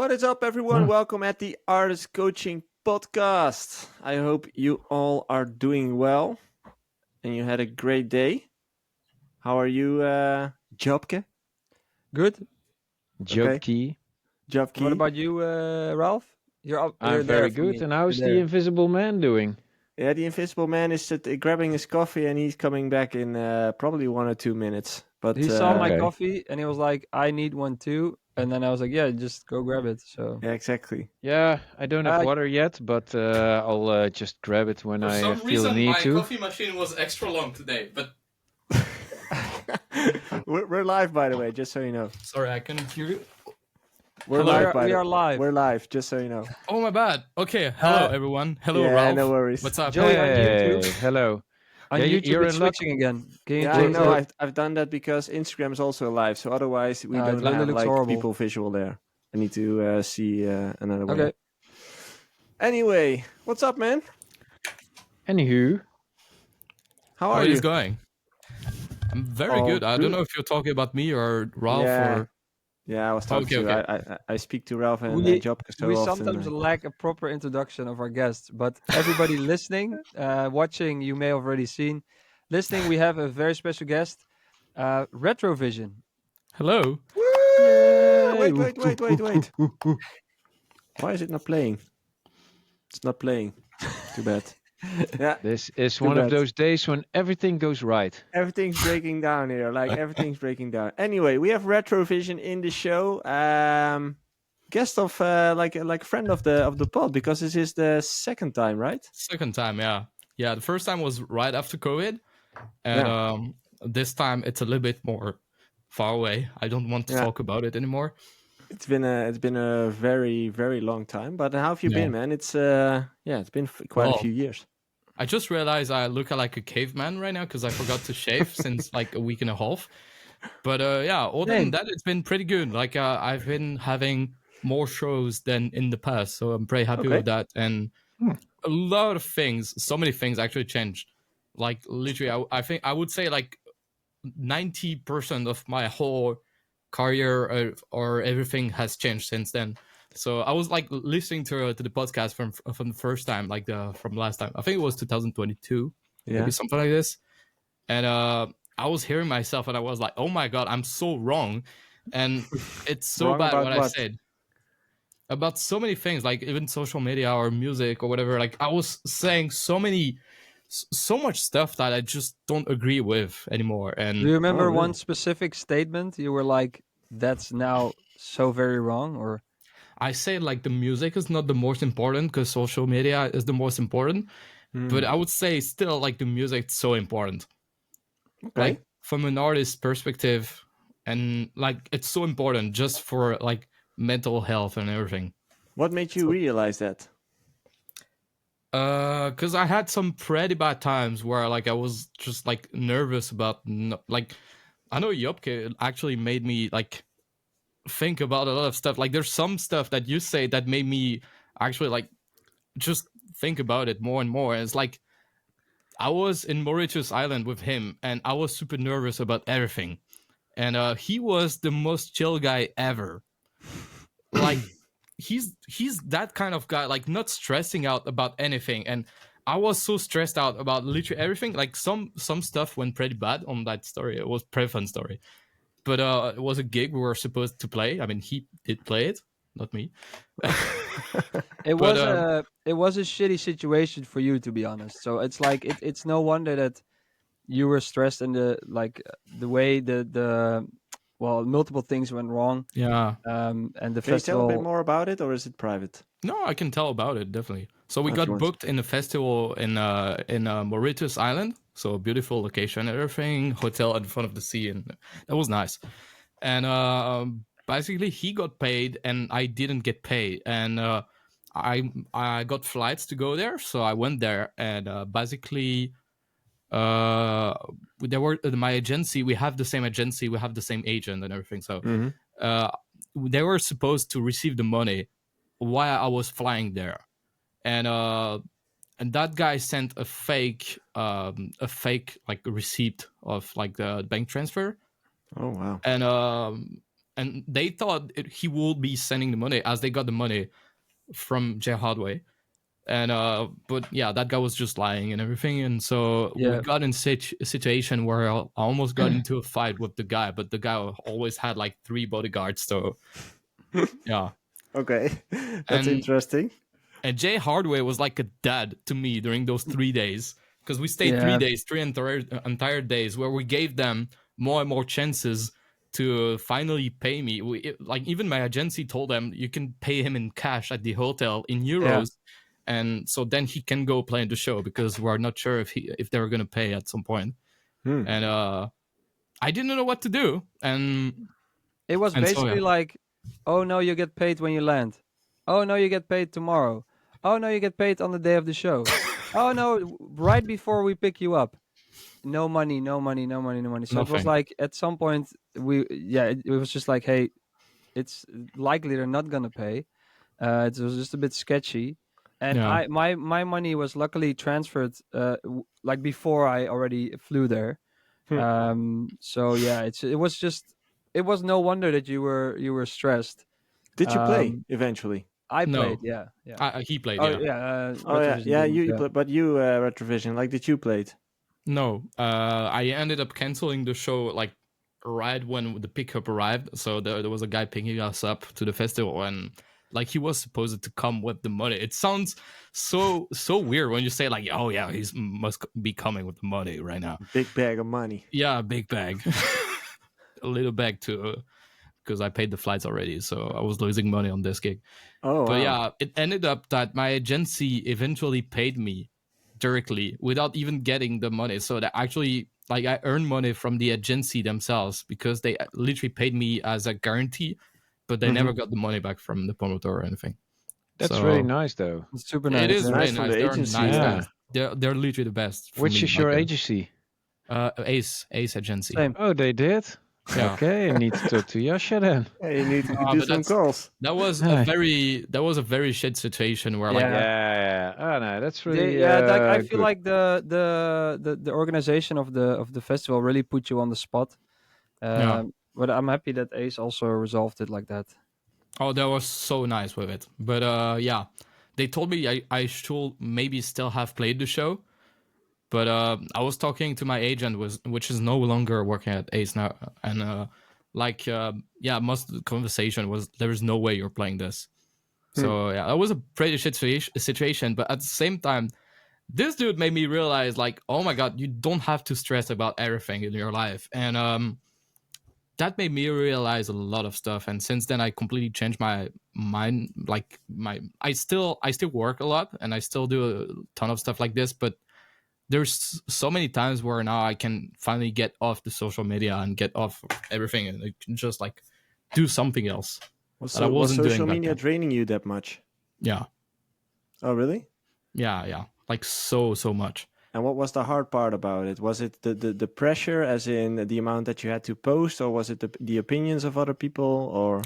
What is up, everyone? Welcome at the Artist Coaching Podcast. I hope you all are doing well and you had a great day. How are you, Jobke? Good. Okay. Jobke. What about you, Ralph? I'm very good. And how's the Invisible Man doing? Yeah, the Invisible Man is grabbing his coffee and he's coming back in probably 1 or 2 minutes. But he saw my coffee and he was like, "I need one too." And then I was like, "Yeah, just go grab it." So yeah, exactly. Yeah, I don't have water yet, but I'll just grab it when I feel the need to. For some reason, my coffee machine was extra long today, but we're live, by the way, just so you know. Sorry, I couldn't hear you. We are live. We're live, just so you know. Oh, my bad. Okay, hello everyone. Hello, Ralph. No worries. What's up? Joey, Hey, on YouTube. hello. On YouTube, you're it's in luck. switching again. Can you I know. I've done that because Instagram is also live. So otherwise, we don't really have looks horrible. people visual there. I need to see another way. Okay. Anyway, what's up, man? Anywho, How How are are you? you going? I'm very good. I don't know if you're talking about me or Ralph or... Yeah, I was talking to. Okay. I speak to Ralph and Job so we often. sometimes lack a proper introduction of our guests, but everybody listening, watching, you may have already seen. Listening, we have a very special guest, Retrovision. Hello. Wait. Why is it not playing? It's not playing. Too bad. Yeah. this is one of those days when everything goes right. Everything's breaking down here. Everything's breaking down. Anyway, we have Retrovision in the show. Guest of like a friend of the pod, because this is the second time, right? Second time, yeah. Yeah, the first time was right after COVID. And this time it's a little bit more far away. I don't want to talk about it anymore. It's been a very, very long time. But how have you been, man? It's it's been quite a few years. I just realized I look like a caveman right now because I forgot to shave since like a week and a half. But other than that, it's been pretty good. Like I've been having more shows than in the past, so I'm pretty happy with that. And a lot of things, so many things actually changed. Like literally, I think I would say like 90% of my whole career or everything has changed since then. So I was like listening to the podcast from the first time, like from last time. I think it was 2022, maybe something like this. And I was hearing myself, and I was like, "Oh my god, I'm so wrong," and it's so bad what I said about so many things, like even social media or music or whatever. Like I was saying so much stuff that I just don't agree with anymore. And do you remember one specific statement you were like, "That's now so very wrong"? Or I say like the music is not the most important because social media is the most important. But I would say still like the music is so important. Okay. Like from an artist's perspective, and like it's so important just for like mental health and everything. What made you realize that? Because I had some pretty bad times where like I was just like nervous about like I know Jobke actually made me like think about a lot of stuff. Like there's some stuff that you say that made me actually like just think about it more and more. And it's like I was in Mauritius Island with him and I was super nervous about everything. And he was the most chill guy ever. Like he's that kind of guy, like not stressing out about anything. And I was so stressed out about literally everything. Like some stuff went pretty bad on that story. It was a pretty fun story. But it was a gig we were supposed to play. I mean, he did play it, not me. it was a shitty situation for you, to be honest. So it's like it's no wonder that you were stressed and the way the multiple things went wrong. Yeah. And the Can festival. you tell a bit more about it, or is it private? No, I can tell about it, definitely. So we got booked in a festival in Mauritius Island. So a beautiful location and everything, hotel in front of the sea, and that was nice. And basically he got paid and I didn't get paid. And I got flights to go there, so I went there. And basically there were my agency. We have the same agency. We have the same agent and everything. So they were supposed to receive the money while I was flying there, and that guy sent a fake like receipt of like the bank transfer. Oh wow! and they thought he would be sending the money as they got the money from Hardway. And but yeah, that guy was just lying and everything, and so we got in a situation where I almost got into a fight with the guy, but the guy always had like 3 bodyguards, so yeah. Okay, that's interesting. And Hardway was like a dad to me during those 3 days, because we stayed 3 days, 3 entire days, where we gave them more and more chances to finally pay me. Like even my agency told them you can pay him in cash at the hotel in euros. And so then he can go play in the show, because we're not sure if they were going to pay at some point. And I didn't know what to do. And it was basically like, oh no, you get paid when you land. Oh no, you get paid tomorrow. Oh no, you get paid on the day of the show. Oh no, right before we pick you up. No money, no money, no money, no money. So Nothing. It was like at some point it was just like, hey, it's likely they're not going to pay. It was just a bit sketchy. And my money was luckily transferred like before I already flew there. So yeah, it was no wonder that you were stressed. Did you play eventually? I played, yeah. He played, you played, but you Retrovision, like, did you play it? No, I ended up canceling the show like right when the pickup arrived. So there was a guy picking us up to the festival, and like he was supposed to come with the money. It sounds so weird when you say like, oh yeah, he must be coming with the money right now. Big bag of money. Yeah, big bag. A little bag too, because I paid the flights already, so I was losing money on this gig. Oh, but wow. Yeah, it ended up that my agency eventually paid me directly without even getting the money. So that actually, like, I earned money from the agency themselves, because they literally paid me as a guarantee, but they never got the money back from the promoter or anything. That's really nice, though. It's super nice. It is really nice. They're nice. They're literally the best. Which is your agency? Ace agency. Same. Oh, they did? Yeah. Okay, I need to talk to Yasha then. Hey, you need to do some calls. That was a very shit situation where Oh no, that's really I feel like the organization of the festival really put you on the spot. But I'm happy that Ace also resolved it like that. Oh, that was so nice with it. But they told me I should maybe still have played the show. But I was talking to my agent, which is no longer working at Ace now. And most of the conversation was, there is no way you're playing this. So yeah, that was a pretty shit situation. But at the same time, this dude made me realize, like, oh my God, you don't have to stress about everything in your life. And that made me realize a lot of stuff. And since then, I completely changed my mind. Like I still work a lot, and I still do a ton of stuff like this. But there's so many times where now I can finally get off the social media and get off everything, and just like do something else. Was social media draining you that much? Yeah. Oh, really? Yeah. Like so much. And what was the hard part about it? Was it the pressure, as in the amount that you had to post, or was it the opinions of other people? Or I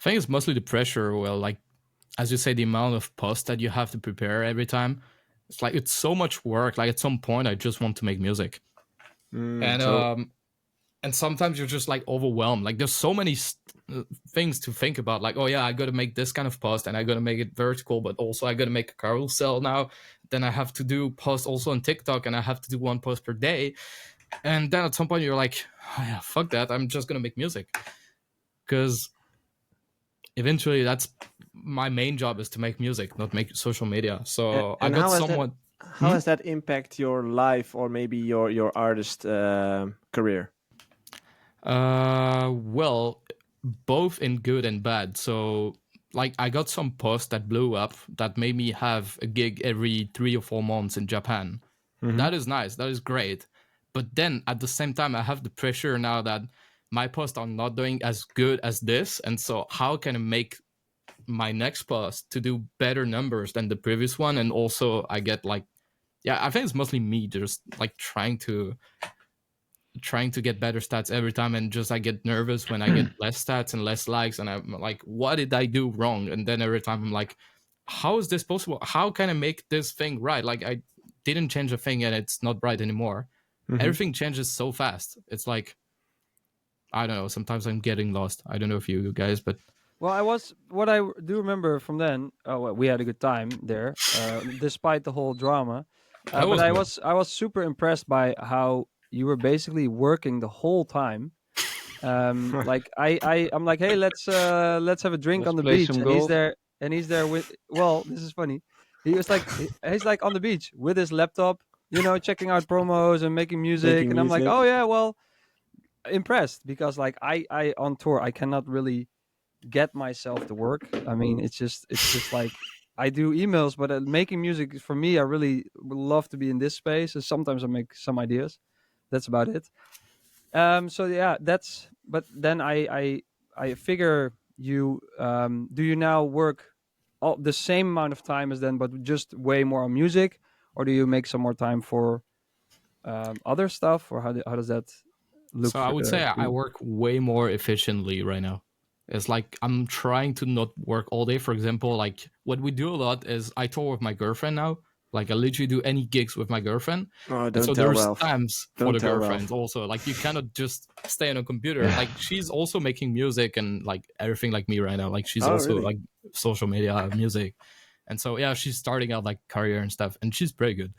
think it's mostly the pressure. Well, like, as you say, the amount of posts that you have to prepare every time. It's like, it's so much work. Like, at some point, I just want to make music. And sometimes you're just like overwhelmed. Like, there's so many things to think about. Like, oh yeah, I got to make this kind of post, and I got to make it vertical, but also I got to make a carousel now. Then I have to do posts also on TikTok, and I have to do 1 post per day. And then at some point you're like, oh yeah, fuck that. I'm just going to make music. Because eventually that's my main job, is to make music, not make social media. So and I got somewhat... How does that impact your life, or maybe your artist career? Well, both in good and bad. So, like, I got some posts that blew up that made me have a gig every 3 or 4 months in Japan. That is nice. That is great. But then at the same time, I have the pressure now that my posts are not doing as good as this. And so how can I make my next post to do better numbers than the previous one? And also I get like, I think it's mostly me just like trying to get better stats every time, and just I get nervous when I get less stats and less likes, and I'm like, what did I do wrong? And then every time I'm like, how is this possible? How can I make this thing right? Like, I didn't change a thing and it's not right anymore. Everything changes so fast. It's like I don't know. Sometimes I'm getting lost. I don't know if you guys, but Well, what I do remember from then. Oh, well, we had a good time there, despite the whole drama. that But was good. I was super impressed by how you were basically working the whole time. Like I'm like, hey, let's have a drink Let's on the play beach, some and golf. he's there with. Well, this is funny. He was like, he's like on the beach with his laptop, checking out promos and making music, Making and I'm like, music. oh yeah, well, impressed because like I on tour I cannot really get myself to work. I mean, it's just like I do emails, but making music for me, I really would love to be in this space. And sometimes I make some ideas. That's about it. So yeah, that's. But then I figure you do you now work all the same amount of time as then, but just way more on music, or do you make some more time for other stuff, or how does that look So I would say for I you? work way more efficiently right now. It's like I'm trying to not work all day. For example, like what we do a lot is I tour with my girlfriend now. Like I literally do any gigs with my girlfriend. Oh, And don't so tell there's Ralph. times for Don't the tell Ralph. girlfriends also. Like you cannot just stay on a computer. Yeah. Like she's also making music and like everything like me right now. Like she's Oh, also really? like social media music. And so yeah, she's starting out like career and stuff and she's pretty good.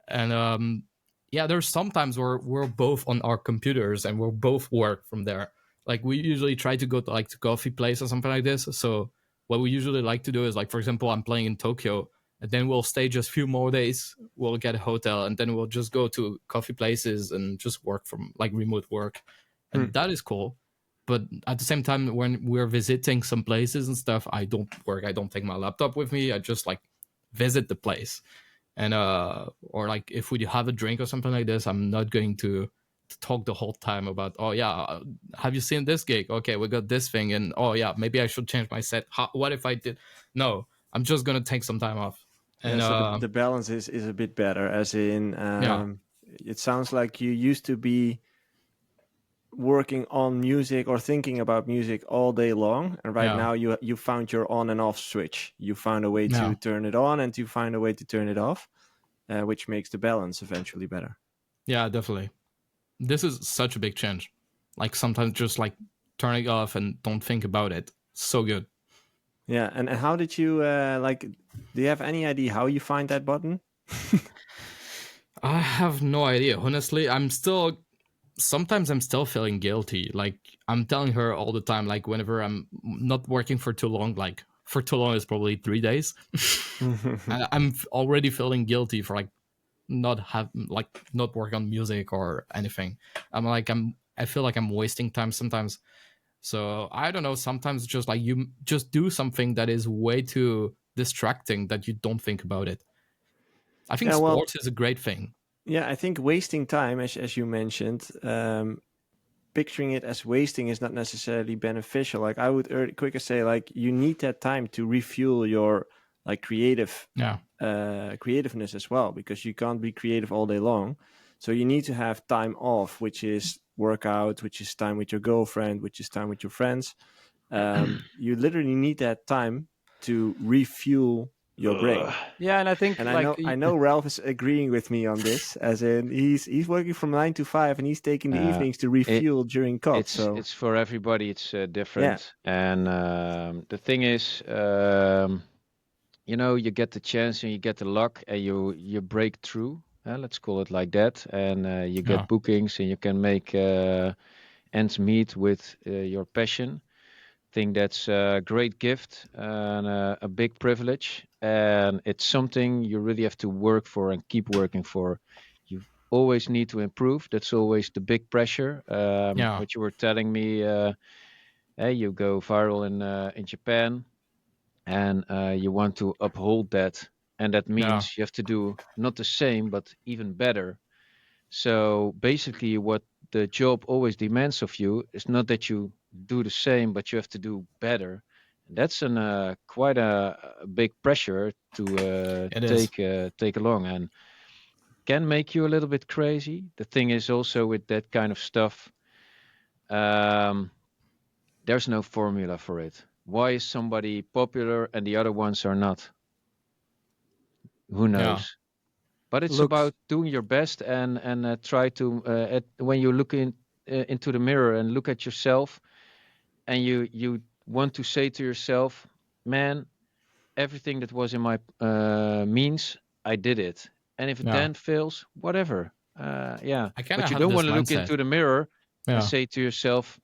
And yeah, there's sometimes where we're both on our computers and we'll both work from there. Like we usually try to go to like to coffee place or something like this. So what we usually like to do is like, for example, I'm playing in Tokyo, and then we'll stay just a few more days. We'll get a hotel, and then we'll just go to coffee places and just work from like remote work, and that is cool. But at the same time, when we're visiting some places and stuff, I don't work. I don't take my laptop with me. I just like visit the place, and or like if we have a drink or something like this, I'm not going to talk the whole time about, oh yeah, have you seen this gig? Okay, we got this thing, and oh yeah, maybe I should change my set. What if I did? No, I'm just gonna take some time off. Yeah, And so the balance is a bit better, as in yeah, it sounds like you used to be working on music or thinking about music all day long, and right yeah, now you found your on and off switch. You found a way yeah, to turn it on and to find a way to turn it off, which makes the balance eventually better. yeah, definitely. This is such a big change. Like sometimes just like turning off and don't think about it. So good. Yeah, and how did you like? Do you have any idea how you find that button? I have no idea. Honestly, sometimes I'm still feeling guilty. Like I'm telling her all the time, like whenever I'm not working for too long, like for too long is probably 3 days. I'm already feeling guilty for like not work on music or anything. I feel like I'm wasting time sometimes. So I don't know. Sometimes just like you just do something that is way too distracting that you don't think about it. I think Yeah, well, sports is a great thing. yeah, I think wasting time, as you mentioned, picturing it as wasting is not necessarily beneficial. Like I would quicker say, like you need that time to refuel your like Yeah, creativeness as well, because you can't be creative all day long. So you need to have time off, which is workout, which is time with your girlfriend, which is time with your friends. You literally need that time to refuel your brain. Yeah, and I think And like I know Ralph is agreeing with me on this, as in he's working from 9 to 5 and he's taking the Uh, evenings to it refuel during COD. it's So it's for everybody. It's yeah, different, and the thing is, you get the chance and you get the luck, and you break through. Let's call it like that, and you yeah, get bookings, and you can make ends meet with your passion. Think that's a great gift and a big privilege, and it's something you really have to work for and keep working for. You always need to improve. That's always the big pressure. yeah, What you were telling me, hey, you go viral in Japan, and you want to uphold that, and that yeah. means you have to do not the same but even better. So basically, what the job always demands of you is not that you do the same, but you have to do better. And that's quite a big pressure to It is. take along, and can make you a little bit crazy. The thing is also with that kind of stuff, um, there's no formula for it. Why is somebody popular and the other ones are not? Who Yeah, knows? But it's looks. about doing your best and try to when you look in into the mirror and look at yourself, and you want to say to yourself, man, everything that was in my means, I did it. And if it Yeah. then fails, whatever. Yeah. I kind of But you have don't this want to look mindset. into the mirror and Yeah. say to yourself,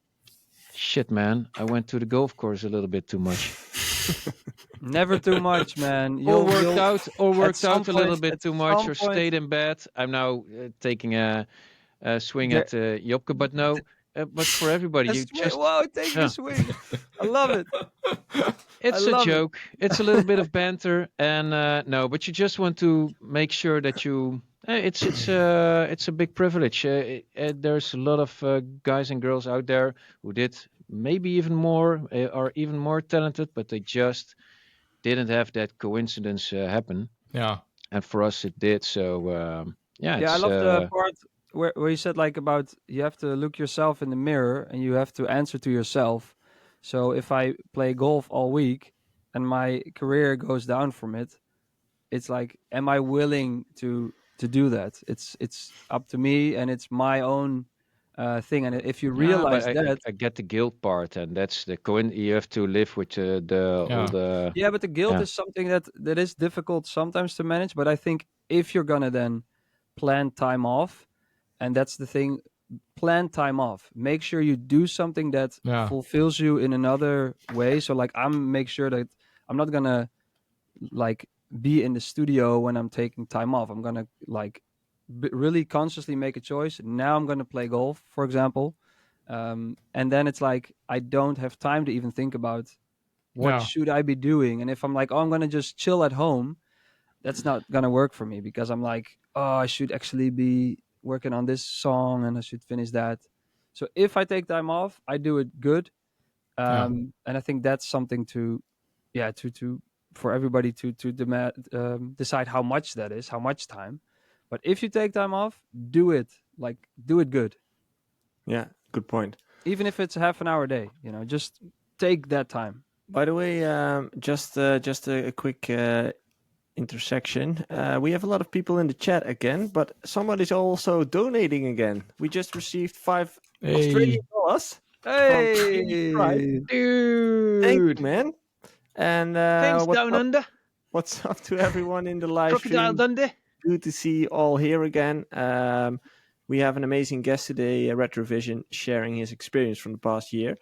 shit, man, I went to the golf course a little bit too much. Never too much, man. Or worked at some out a little point- bit at too much, some or point- stayed in bed. I'm now taking a swing There- at Jopke, but no, but for everybody, you just Whoa, take yeah. a swing. I love it. It's I a love it. joke. It's a little bit of banter, and no, but you just want to make sure that you. It's a big privilege. There's a lot of guys and girls out there who did maybe even more, are even more talented, but they just didn't have that coincidence happen. Yeah. And for us, it did. So yeah, Yeah, I it's love the part where you said like about you have to look yourself in the mirror and you have to answer to yourself. So if I play golf all week and my career goes down from it, it's like, am I willing to do that? It's up to me and it's my own thing. And if you yeah, realize but that, I get the guilt part, and that's the you have to live with all Yeah. the yeah, but the guilt yeah. is something that is difficult sometimes to manage. But I think if you're gonna then plan time off, and that's the thing, plan time off. Make sure you do something that Yeah. fulfills you in another way. So like make sure that I'm not gonna like be in the studio when I'm taking time off. I'm gonna like really consciously make a choice. Now I'm gonna play golf, for example, and then it's like I don't have time to even think about what Yeah. should I be doing. And if I'm like, oh, I'm gonna just chill at home, that's not gonna work for me because I'm like, oh, I should actually be working on this song and I should finish that. So if I take time off, I do it good, Yeah. and I think that's something to, yeah, to for everybody to decide how much that is, how much time. But if you take time off, do it do it good, Yeah, good point. even if it's half an hour a day. Just take that time. By the way, just a quick intersection. We have a lot of people in the chat again, but somebody's also donating again. We just received $5 Australian dollars. Hey, Dude, Thank you, man. And thanks down under, what's up to everyone in the live Crocodile stream? Dundee. Good to see you all here again. We have an amazing guest today, Retrovision, sharing his experience from the past year.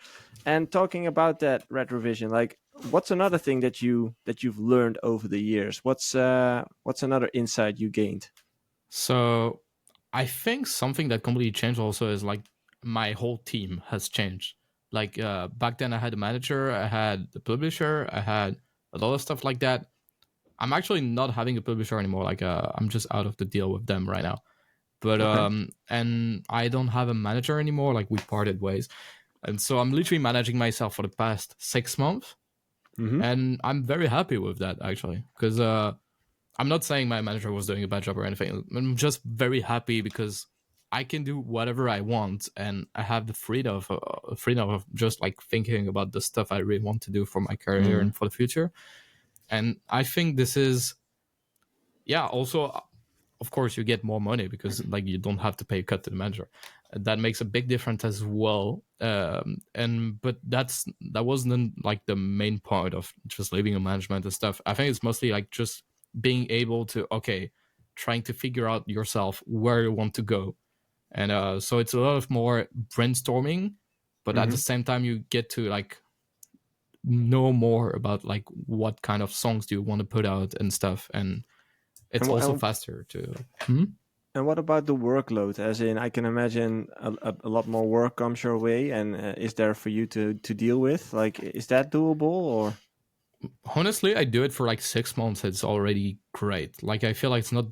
And talking about that Retrovision, like, what's another thing that you've learned over the years? What's another insight you gained? So I think something that completely changed also is like my whole team has changed. Like back then I had a manager, I had the publisher, I had a lot of stuff like that. I'm actually not having a publisher anymore. Like I'm just out of the deal with them right now. But Okay. and I don't have a manager anymore. Like we parted ways. And so I'm literally managing myself for the past 6 months. Mm-hmm. And I'm very happy with that actually. Because I'm not saying my manager was doing a bad job or anything. I'm just very happy because I can do whatever I want, and I have the freedom of just like thinking about the stuff I really want to do for my career and for the future. And I think this is, yeah. Also, of course, you get more money because like you don't have to pay a cut to the manager. That makes a big difference as well. But that wasn't like the main part of just leaving a management and stuff. I think it's mostly like just being able to trying to figure out yourself where you want to go. And so it's a lot of more brainstorming, but at the same time you get to like know more about like what kind of songs do you want to put out and stuff, and it's also faster to And what about the workload? As in, I can imagine a lot more work comes your way, and is there for you to deal with? Like, is that doable? Or honestly, I do it for like 6 months. It's already great. Like I feel like it's not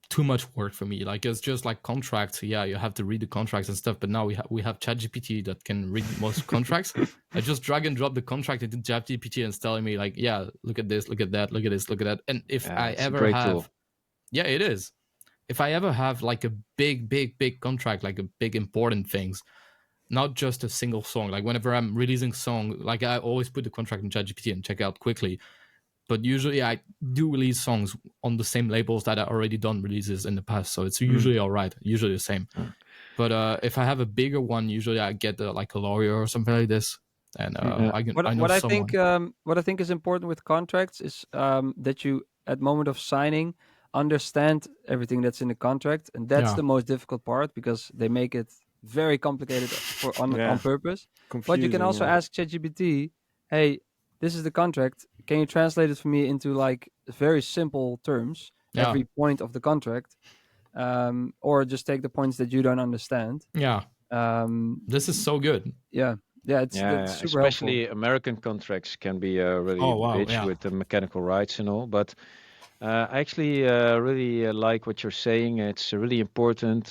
too much work for me. Like it's just like contracts. Yeah, you have to read the contracts and stuff. But now we have ChatGPT that can read most contracts. I just drag and drop the contract into ChatGPT and it's telling me like, yeah, look at this, look at that, look at this, look at that. And if I ever have, tool. Yeah, it is. If I ever have like a big contract, like a big important things, not just a single song. Like whenever I'm releasing song, like I always put the contract in ChatGPT and check out quickly. But usually I do release songs on the same labels that I already done releases in the past. So it's usually all right, usually the same. But if I have a bigger one, usually I get like a lawyer or something like this, and I know someone. What I think is important with contracts is that you, at moment of signing, understand everything that's in the contract, and that's the most difficult part because they make it very complicated on purpose. But you can also ask ChatGPT, "Hey, this is the contract. Can you translate it for me into like very simple terms? Every point of the contract." Or just take the points that you don't understand. This is so good. It's super especially helpful. American contracts can be really bitch with the mechanical rights and all. But I actually really like what you're saying. It's really important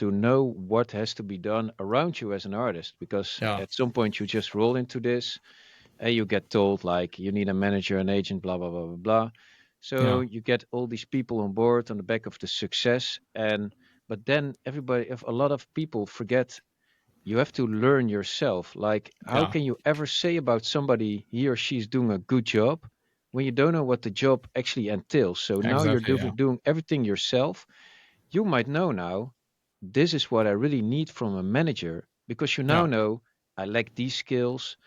to know what has to be done around you as an artist, because at some point you just roll into this and you get told like you need a manager, an agent, blah blah blah blah blah. So you get all these people on board on the back of the success, but then a lot of people forget you have to learn yourself. Like, how can you ever say about somebody he or she's doing a good job when you don't know what the job actually entails? So now you're doing everything yourself. You might know now, this is what I really need from a manager, because you now know I lack these skills.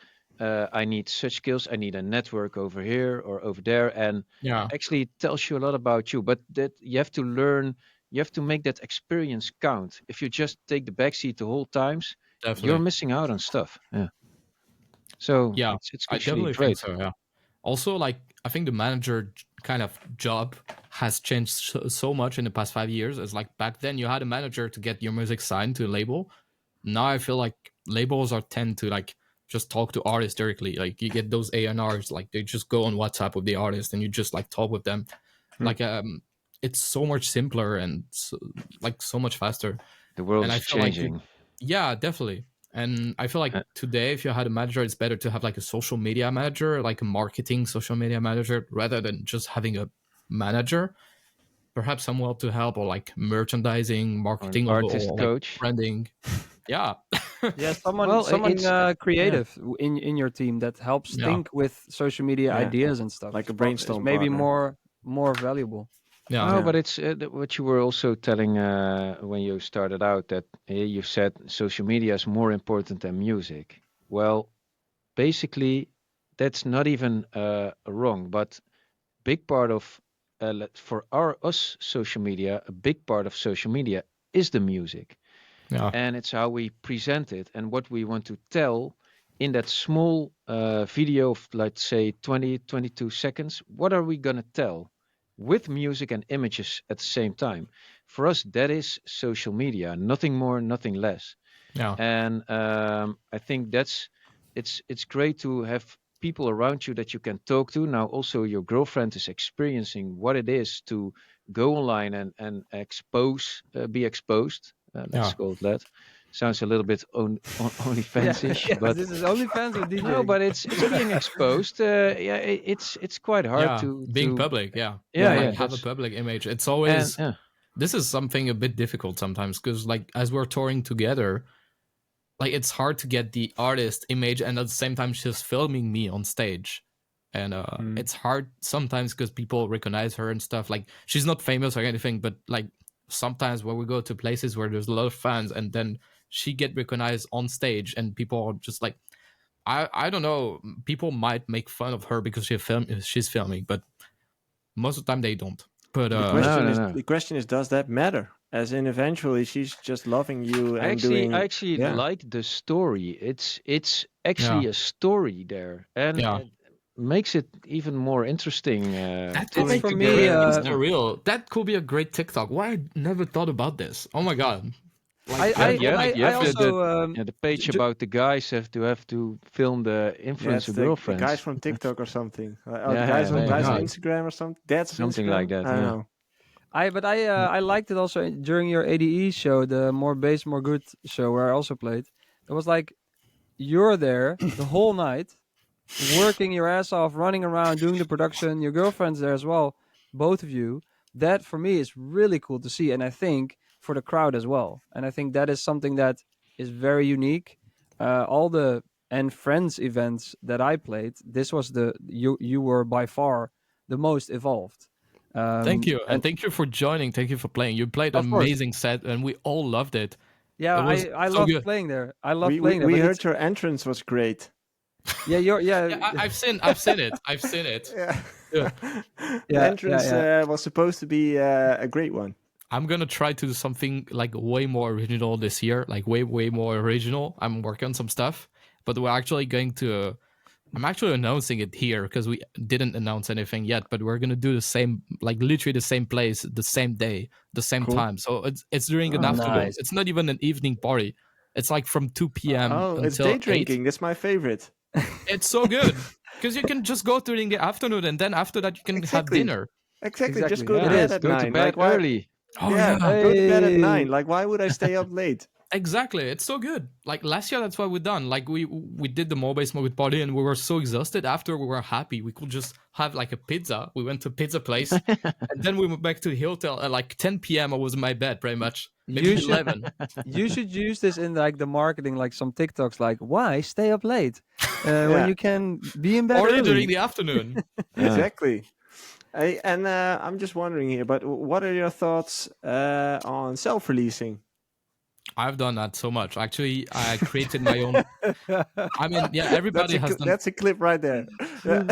I need such skills. I need a network over here or over there. And actually it tells you a lot about you, but that you have to learn, you have to make that experience count. If you just take the backseat the whole times, you're missing out on stuff. So it's I actually definitely great. think so. Also, like, I think the manager kind of job has changed so much in the past 5 years. It's like back then you had a manager to get your music signed to a label. Now I feel like labels tend to like just talk to artists directly. Like you get those A&Rs, like they just go on WhatsApp with the artist and you just like talk with them. Like it's so much simpler and so much faster. The world and is I feel changing. Definitely. And I feel like today, if you had a manager, it's better to have like a social media manager, like a marketing social media manager, rather than just having a manager. Perhaps someone to help, or like merchandising, marketing, or artist like coach. branding. Someone creative in your team that helps think with social media ideas and stuff. Like a brainstorm maybe partner. more valuable. But it's what you were also telling when you started out, that you said social media is more important than music. Well, basically, that's not even wrong. But big part of for us social media, a big part of social media is the music, and it's how we present it and what we want to tell in that small video of, let's say, 22 seconds. What are we gonna tell? With music and images at the same time. For us, that is social media, nothing more, nothing less. And I think it's great to have people around you that you can talk to. Now, also your girlfriend is experiencing what it is to go online and be exposed. Let's call it that. Sounds a little bit only fancy, but this is OnlyFans or DJ. No, but it's being exposed. It's quite hard to being public. Have a public image. It's always this is something a bit difficult sometimes, because like as we're touring together, like it's hard to get the artist image and at the same time she's filming me on stage. And it's hard sometimes because people recognize her and stuff. Like she's not famous or anything, but like sometimes when we go to places where there's a lot of fans and then she get recognized on stage and people are just like, I don't know, people might make fun of her because she's filming, but most of the time they don't. But the question is, does that matter? As in, eventually she's just loving you and I actually like the story. It's actually a story there, and it makes it even more interesting. That could make for me real. That could be a great TikTok. Why I never thought about this? Oh my god! Like, I also the page about the guys have to film the influencer girlfriends. The guys from TikTok or something. Guys on Instagram or something. That's something like that. I don't know. I liked it also during your ADE show, the More Bass, More Good show, where I also played. It was like you're there the whole night, working your ass off, running around, doing the production. Your girlfriend's there as well, both of you. That for me is really cool to see, and I think for the crowd as well. And I think that is something that is very unique. All the Friends events that I played, this was you were by far the most evolved. Thank you, and thank you for joining. Thank you for playing. You played an amazing set, and we all loved it. Yeah, It was I so love good. playing there. I love We playing there. we but heard your entrance was great. Yeah, Yeah, I've seen it. I've seen it. Yeah. Yeah. The entrance was supposed to be a great one. I'm gonna try to do something like way more original this year, like way more original. I'm working on some stuff, but we're actually going to. I'm actually announcing it here because we didn't announce anything yet. But we're gonna do the same, like literally the same place, the same day, the same Cool. time. So it's during an Oh, afternoon. nice. It's not even an evening party. It's like from 2 p.m. Oh, it's until day 8. drinking. That's my favorite. It's so good because you can just go during the afternoon, and then after that you can have Exactly. dinner. Exactly. Just Exactly. go to It bed is. at Go 9. to bed Like, why? early. Oh Yeah, yeah. go to bed at Hey. 9. Like, why would I stay up late? Exactly, it's so good. Like last year, that's what we done. Like we did the mobile smoke party, and we were so exhausted. After we were happy, we could just have like a pizza. We went to pizza place, and then we went back to the hotel at like 10 p.m. I was in my bed, pretty much. Maybe You should- 11. You should use this in like the marketing, like some TikToks, like why stay up late Yeah. when you can be in bed Or early. during the afternoon. Yeah. Exactly. And I'm just wondering here, but what are your thoughts on self-releasing? I've done that so much. Actually, I created my own. I mean, yeah, everybody has done. That's a clip right there. Yeah.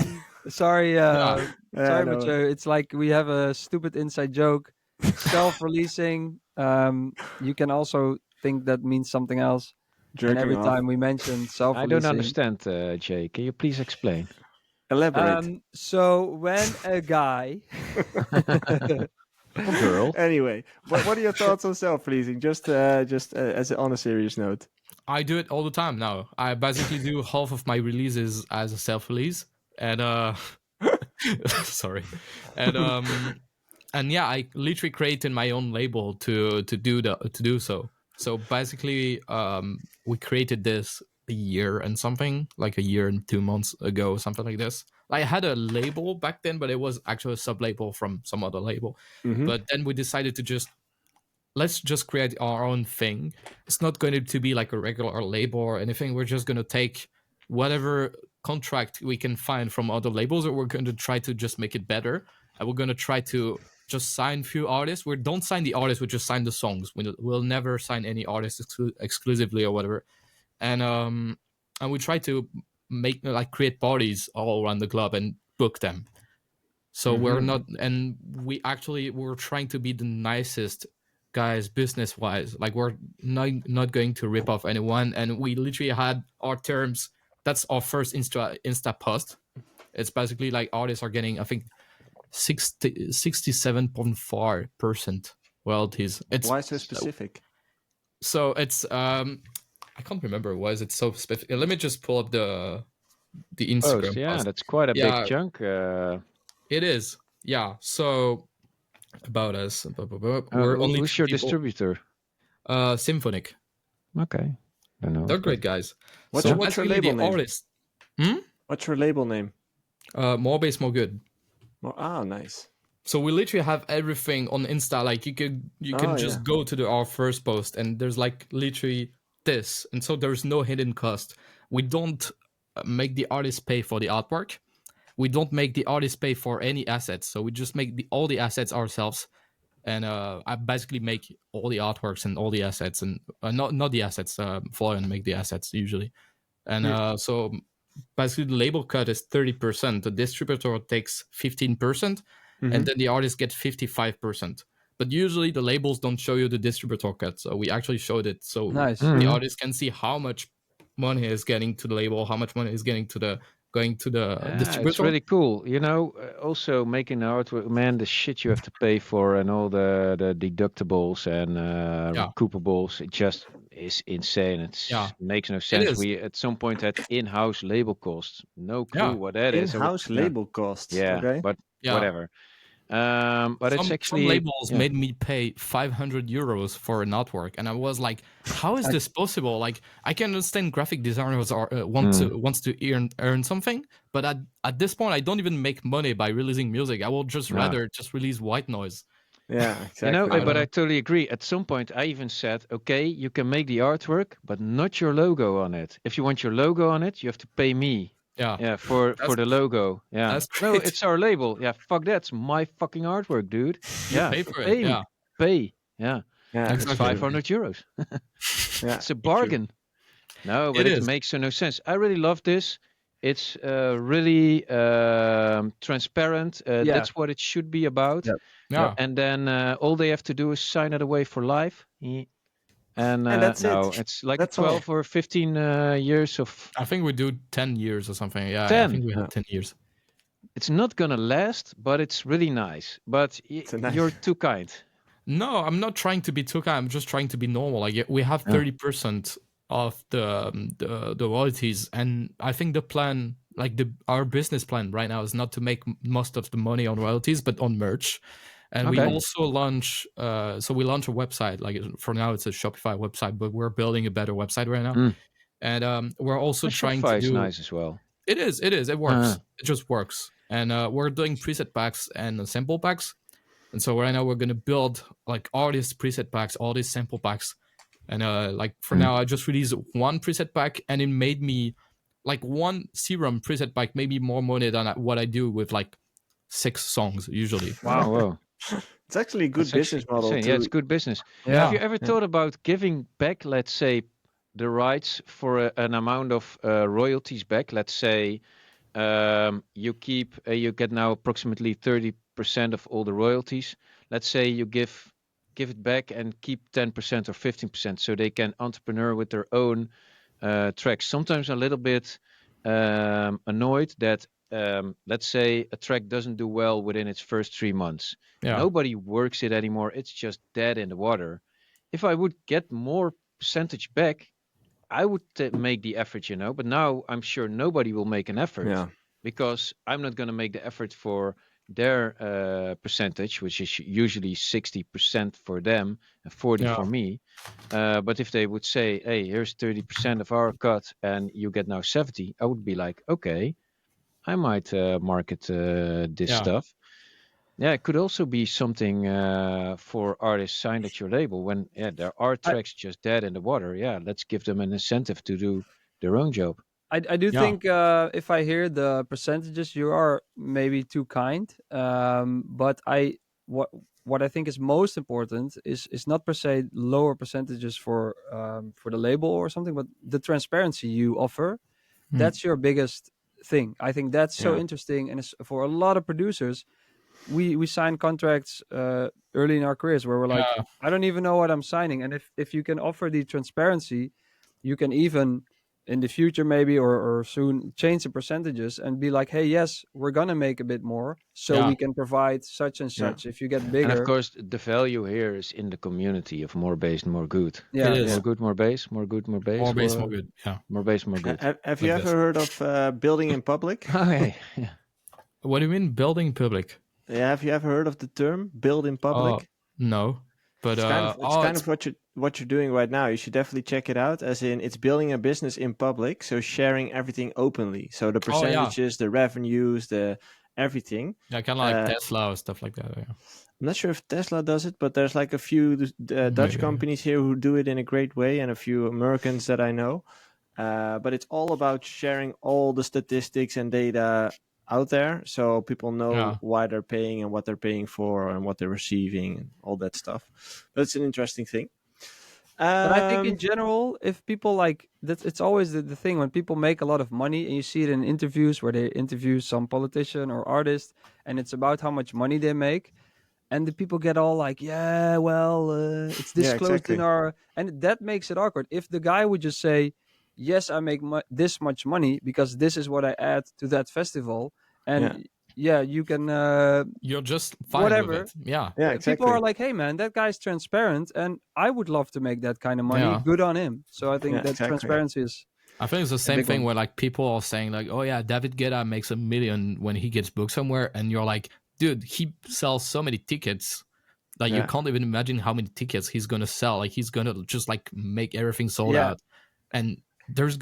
Sorry, Yeah. sorry, no. Mathieu. It's like we have a stupid inside joke. Self-releasing. You can also think that means something else. Jerking and every off. time we mention I self-releasing, don't understand, Jay. Can you please explain? Elaborate. So when a guy, Or girl? Anyway, what are your thoughts on self-releasing? Just on a serious note. I do it all the time now. I basically do half of my releases as a self-release, and sorry, and yeah, I literally created my own label to do so. So basically, we created this a year and 2 months ago, something like this. I had a label back then, but it was actually a sub-label from some other label. Mhm. But then we decided to let's just create our own thing. It's not going to be like a regular label or anything. We're just going to take whatever contract we can find from other labels, or we're going to try to just make it better. And we're going to try to just sign few artists. We don't sign the artists, we just sign the songs. We'll never sign any artists exclusively or whatever. And we try to create parties all around the club and book them. So we're not, and we're trying to be the nicest guys business wise. Like we're not going to rip off anyone, and we literally had our terms. That's our first Insta post. It's basically like artists are getting, I think, 67.4% royalties. Why so specific? So it's I can't remember why is it so specific. Let me just pull up the Instagram Post, yeah, post. that's quite a Yeah. big chunk. It is, yeah. So about us, we're only who's two your people. distributor? Symphonic. Okay, don't know. They're great guys. What's So your basically label the name? artist, What's your label name? more bass, more good. Nice. So we literally have everything on Insta. Like you can just go to our first post, and there's like literally this, and so there's no hidden cost. We don't make the artist pay for the artwork. We don't make the artist pay for any assets. So we just make all the assets ourselves, and I basically make all the artworks and all the assets, and not the assets. Florian make the assets usually, and so basically the label cut is 30%. The distributor takes 15%. And then the artist gets 55%. But usually the labels don't show you the distributor cut, so we actually showed it, so Nice. the artist can see how much money is getting to the label, how much money is going to the distributor. It's really cool. You know, also making the artwork, man, the shit you have to pay for and all the deductibles and recoupables, it just is insane. It makes no sense. We at some point had in-house label costs. No clue what that is. In-house label costs. Yeah, Okay. but whatever. But it's actually some labels made me pay 500 euros for an artwork, and I was like, "How is this possible?" Like, I can understand graphic designers are wants to earn something, but at this point, I don't even make money by releasing music. I will just rather just release white noise. Yeah, exactly. You know, but I totally agree. At some point, I even said, "Okay, you can make the artwork, but not your logo on it. If you want your logo on it, you have to pay me." Yeah, for the logo. Yeah, that's no, great. it's our label. Yeah, fuck that's my fucking artwork, dude. You pay for it. Pay. Yeah, Yeah, it's exactly. 500 euros. Yeah, It's a true. bargain. No, but It it is. makes no sense. I really love this. It's really transparent. Yeah. That's what it should be about. Yep. Yeah. And then all they have to do is sign it away for life. And And that's no, it. it's like That's all. 12 or 15 years of I think we do 10 years or something. Yeah, I 10. think we Yeah. have 10 years. It's not gonna last, but it's really nice. But It's a nice. you're too kind. No, I'm not trying to be too kind. I'm just trying to be normal. Like we have 30% of the royalties, and I think the plan, like our business plan right now, is not to make most of the money on royalties, but on merch. And we Okay. also launch. So we launch a website. Like for now, it's a Shopify website, but we're building a better website right now. Mm. And we're also And trying Shopify to is do. nice as well. It is. It works. It just works. And we're doing preset packs and sample packs. And so right now we're gonna build like all these preset packs, all these sample packs, and like for now I just released one preset pack, and it made me like one serum preset pack made me more money than what I do with like 6 songs usually. Wow. Wow. It's actually a good That's business actually model insane. too. Yeah, it's good business. Yeah. Have you ever thought about giving back, let's say, the rights for an amount of royalties back? Let's say you keep, you get now approximately 30% of all the royalties. Let's say you give it back and keep 10% or 15%, so they can entrepreneur with their own tracks. Sometimes a little bit annoyed that let's say a track doesn't do well within its first 3 months. Yeah. Nobody works it anymore. It's just dead in the water. If I would get more percentage back, I would make the effort, but now I'm sure nobody will make an effort. Yeah. Because I'm not going to make the effort for their percentage, which is usually 60% for them and 40 for me. But if they would say, hey, here's 30% of our cut and you get now 70, I would be like, okay, I might market this stuff. Yeah, it could also be something for artists signed at your label when there are tracks just dead in the water. Yeah, let's give them an incentive to do their own job. I do think if I hear the percentages, you are maybe too kind. But what I think is most important is not per se lower percentages for the label or something, but the transparency you offer. That's your biggest thing. I think that's so interesting, and it's, for a lot of producers, we sign contracts early in our careers where we're like, I don't even know what I'm signing, and if you can offer the transparency, you can even in the future maybe or soon change the percentages and be like, hey, yes, we're gonna make a bit more so we can provide such and such. If you get bigger, and of course the value here is in the community of more bass, more good. Yeah, it is. More good, more bass, more good, more bass. More bass, more good. Yeah. More bass, more good. Have you Like ever this. heard of building in public? Okay. What do you mean building public? Yeah, have you ever heard of the term build in public? No. But It's kind of what you're doing right now. You should definitely check it out. As in, it's building a business in public, so sharing everything openly. So the percentages, the revenues, the everything. Yeah, kind of like Tesla or stuff like that. Yeah. I'm not sure if Tesla does it, but there's like a few Dutch companies here who do it in a great way, and a few Americans that I know. But it's all about sharing all the statistics and data out there, so people know why they're paying and what they're paying for and what they're receiving and all that stuff. But it's an interesting thing. But I think in general, if people like that, it's always the thing when people make a lot of money and you see it in interviews where they interview some politician or artist and it's about how much money they make. And the people get all like, yeah, well, it's disclosed in our... And that makes it awkward. If the guy would just say, yes, I make this much money because this is what I add to that festival. And you can... You're just fine whatever. with it. Yeah. Yeah, exactly. People are like, hey, man, that guy's transparent. And I would love to make that kind of money. Yeah. Good on him. So I think that transparency is... I think it's the same thing where like people are saying like, oh yeah, David Guetta makes $1 million when he gets booked somewhere. And you're like, dude, he sells so many tickets that you can't even imagine how many tickets he's gonna sell. Like he's gonna just like make everything sold out, and there's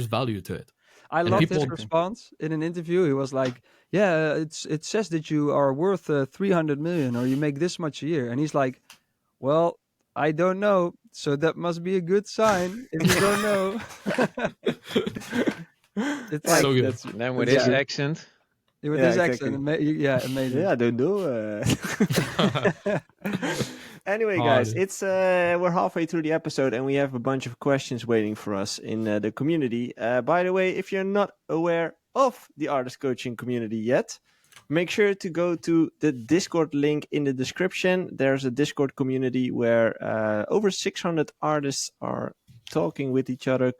value to it. I loved his response in an interview. He was like, "Yeah, it says that you are worth 300 million or you make this much a year," and he's like, "Well, I don't know, so that must be a good sign if you don't know." It's like so good. Then with his accent. With his accent, amazing. Yeah, I don't know. Anyway, guys, it's we're halfway through the episode, and we have a bunch of questions waiting for us in the community. By the way, if you're not aware of the artist coaching community yet, make sure to go to the Discord link in the description. There's a Discord community where over 600 artists are talking with each other,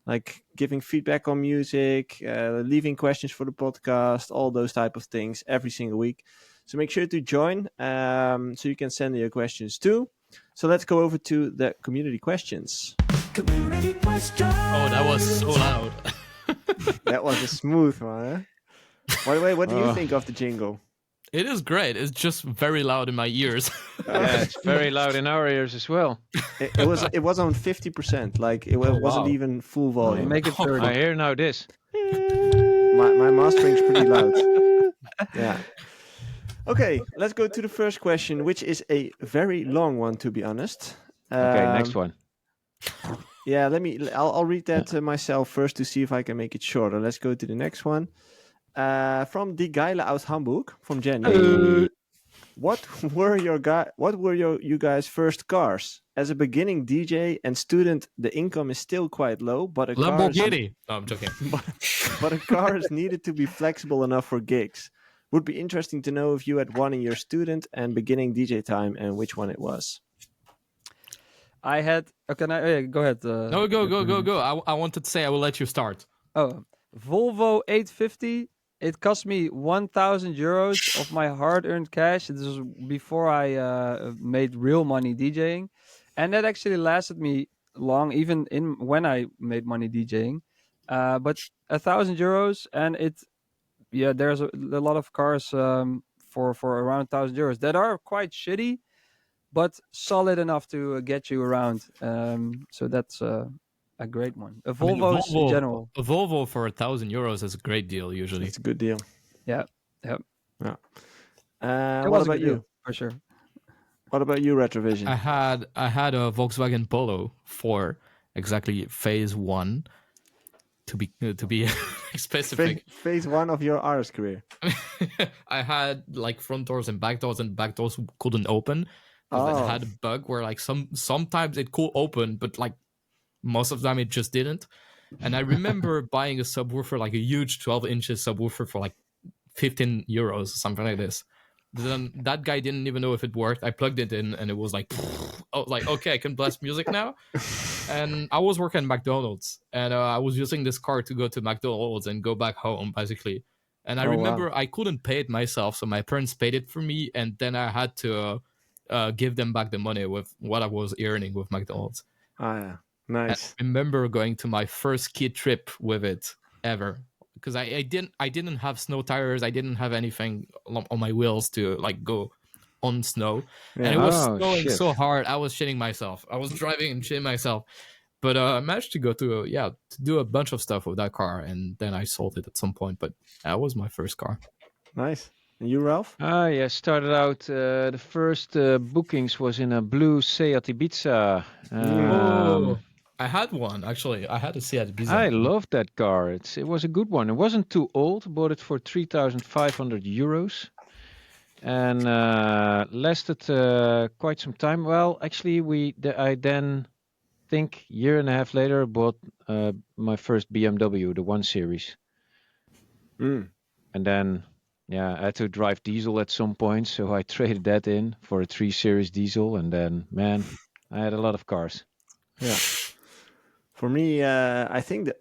like giving feedback on music, leaving questions for the podcast, all those type of things every single week. So make sure to join so you can send your questions too. So let's go over to the community questions. Community questions. Oh, that was so loud. That was a smooth one, huh? By the way, what do you think of the jingle? It is great. It's just very loud in my ears. Yeah, it's very loud in our ears as well. It was on 50%. Like it wasn't even full volume. Make it 30. I hear now this. My mastering's pretty loud. Yeah. Okay, let's go to the first question, which is a very long one, to be honest. Okay, next one. Yeah, I'll read that myself first to see if I can make it shorter. Let's go to the next one. From Die Geile aus Hamburg, from Jenny. What were you guys' first cars? As a beginning DJ and student, the income is still quite low, but a Lamborghini. No, I'm joking. but a car is needed to be flexible enough for gigs. Would be interesting to know if you had one in your student and beginning DJ time and which one it was. I had. Go ahead. No, go. I wanted to say I will let you start. Oh, Volvo 850. It cost me 1,000 euros of my hard-earned cash. This was before I made real money DJing, and that actually lasted me long, even when I made money DJing. But 1,000 euros, and there's a lot of cars for around 1,000 euros that are quite shitty, but solid enough to get you around. So that's a great one. Volvo in general. A Volvo for 1,000 euros is a great deal usually. It's a good deal. Yeah. What about you? For sure. What about you, Retrovision? I had a Volkswagen Polo for exactly phase 1. To be specific. Phase 1 of your artist career. I had like front doors and back doors couldn't open. It had a bug where like sometimes it could open, but like most of the time it just didn't. And I remember buying a subwoofer, like a huge 12 inches subwoofer for like 15 euros, something like this. Then that guy didn't even know if it worked. I plugged it in and it was like, okay, I can blast music now. And I was working at McDonald's and I was using this car to go to McDonald's and go back home, basically. And I remember I couldn't pay it myself, so my parents paid it for me, and then I had to give them back the money with what I was earning with McDonald's. Oh, yeah. Nice. And I remember going to my first ski trip with it ever. Because I didn't have snow tires. I didn't have anything on my wheels to like go on snow. Yeah. And it was snowing so hard. I was shitting myself. I was driving and shitting myself. But I managed to go to do a bunch of stuff with that car. And then I sold it at some point. But that was my first car. Nice. And you, Ralph? Yeah, started out, the first bookings was in a blue Seat Ibiza. I had one, actually. I had a Seat Ibiza. I loved that car. It was a good one. It wasn't too old. Bought it for 3,500 euros. And lasted quite some time. Well, actually, I then think year and a half later bought my first BMW, the 1 Series. And then, I had to drive diesel at some point. So I traded that in for a 3 Series diesel. And then, man, I had a lot of cars. Yeah. For me, I think the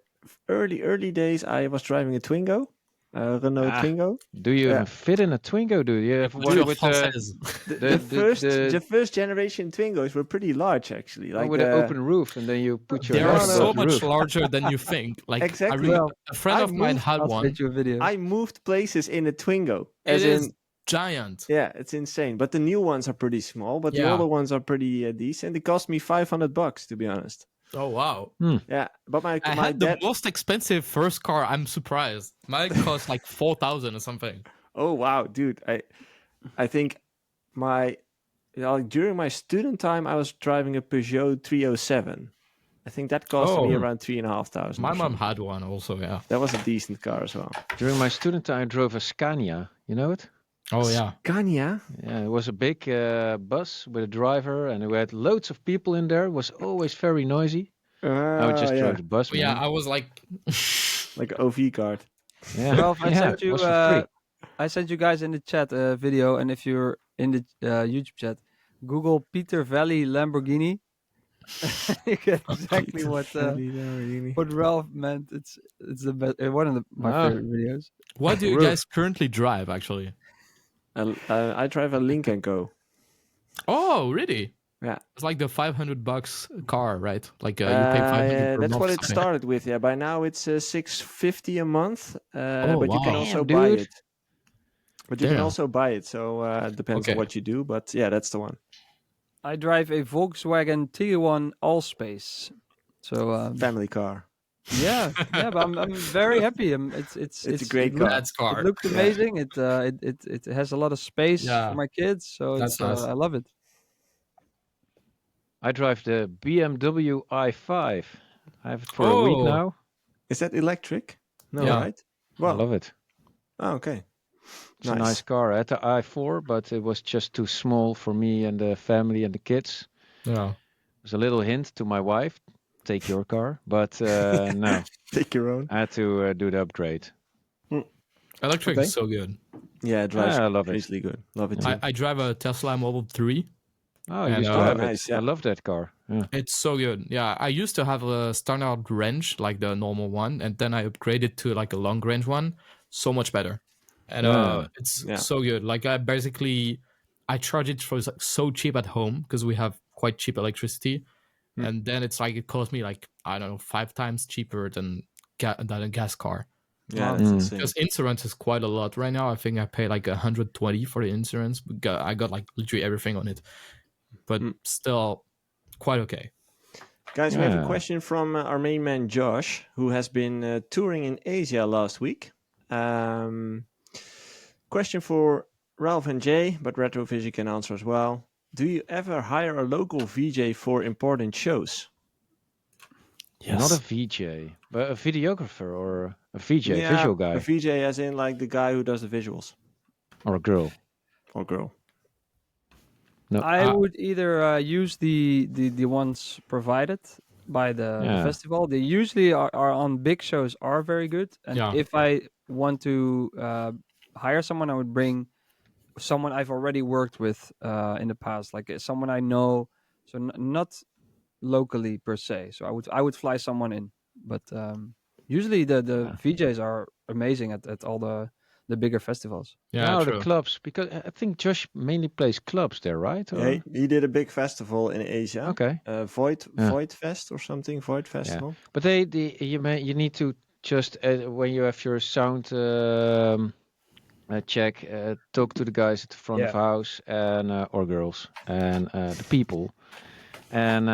early days, I was driving a Twingo, Renault Twingo. Do you even fit in a Twingo? Do you have one with the first generation Twingos were pretty large, actually. Like with an open roof, and then you put your. They are so much larger than you think. Like exactly. A friend of mine had one. I moved places in a Twingo. It is giant. Yeah, it's insane. But the new ones are pretty small. But the older ones are pretty decent. It cost me $500, to be honest. Oh wow! Yeah, but I had the most expensive first car. I'm surprised. Mine cost like 4,000 or something. Oh wow, dude! I think during my student time, I was driving a Peugeot 307. I think that cost me around 3,500. My mom had one also. Yeah, that was a decent car as well. During my student time, I drove a Scania. You know it? Oh yeah. Scania? Yeah, it was a big bus with a driver, and we had loads of people in there. It was always very noisy. I would just drove Yeah. the bus, Oh, yeah, man. I was like, Like an OV card. Yeah, Ralph, yeah, it was for free. I sent you guys in the chat a video, and if you're in the YouTube chat, Google Peter Valley Lamborghini. You get exactly what Ralph meant. It's the best, one of my Ah. favorite videos. what do you Roof. guys currently drive actually? I drive a Link & Co. Oh, really? Yeah. It's like the $500 car, right? Like you pay 500 per that's month. what it something. started with. Yeah, by now it's $650 a month. Oh, but you can wow. also Damn, buy dude. it. But you can Damn. also buy it. So it depends on Okay. what you do. But yeah, that's the one. I drive a Volkswagen Tiguan Allspace. So Family car. yeah, but I'm very happy. It's a great car. That's car. It looks amazing. It has a lot of space Yeah. for my kids, so That's it's nice. I love it. I drive the BMW i5. I have it for a week Oh. now. Is that electric? No, Yeah. right? I Well, love it. oh, okay. It's a nice car. I had the i4, but it was just too small for me and the family and the kids. Yeah. There's a little hint to my wife: take your car. But no, Take your own. I had to do the upgrade. Electric Okay. is so good. Yeah, it drives I love it. crazily good. Love it too. I drive a Tesla Model 3. Oh, And, you used to oh, have nice, it. yeah. I love that car. Yeah. It's so good. Yeah, I used to have a standard range, like the normal one, and then I upgraded to like a long range one. So much better. And it's Yeah. so good. Like I charge it for so cheap at home because we have quite cheap electricity. And then it's like it costs me like, I don't know, 5 times cheaper than a gas car. Yeah, that's insane. Because insurance is quite a lot right now. I think I pay like 120 for the insurance. I got like literally everything on it, but still quite okay. Guys, we have a Yeah. question from our main man Josh, who has been touring in Asia last week. Question for Ralph and Jay, but Retrovision can answer as well. Do you ever hire a local VJ for important shows? Yes. Not a VJ, but a videographer or a VJ, Yeah, visual guy, a VJ as in like the guy who does the visuals or a girl. or girl. No, I would either use the ones provided by the Yeah. festival. They usually are on big shows, are very good. And Yeah. if I want to hire someone, I would bring someone I've already worked with in the past, like someone I know. So not locally per se. So I would fly someone in, but usually the VJs are amazing at all the bigger festivals. Yeah, no, true. the clubs, because I think Josh mainly plays clubs there, right? Or... Yeah, he did a big festival in Asia. Okay. Void Fest or something. Void Festival. But you need to just when you have your sound check, talk to the guys at the front of house and or girls and the people, and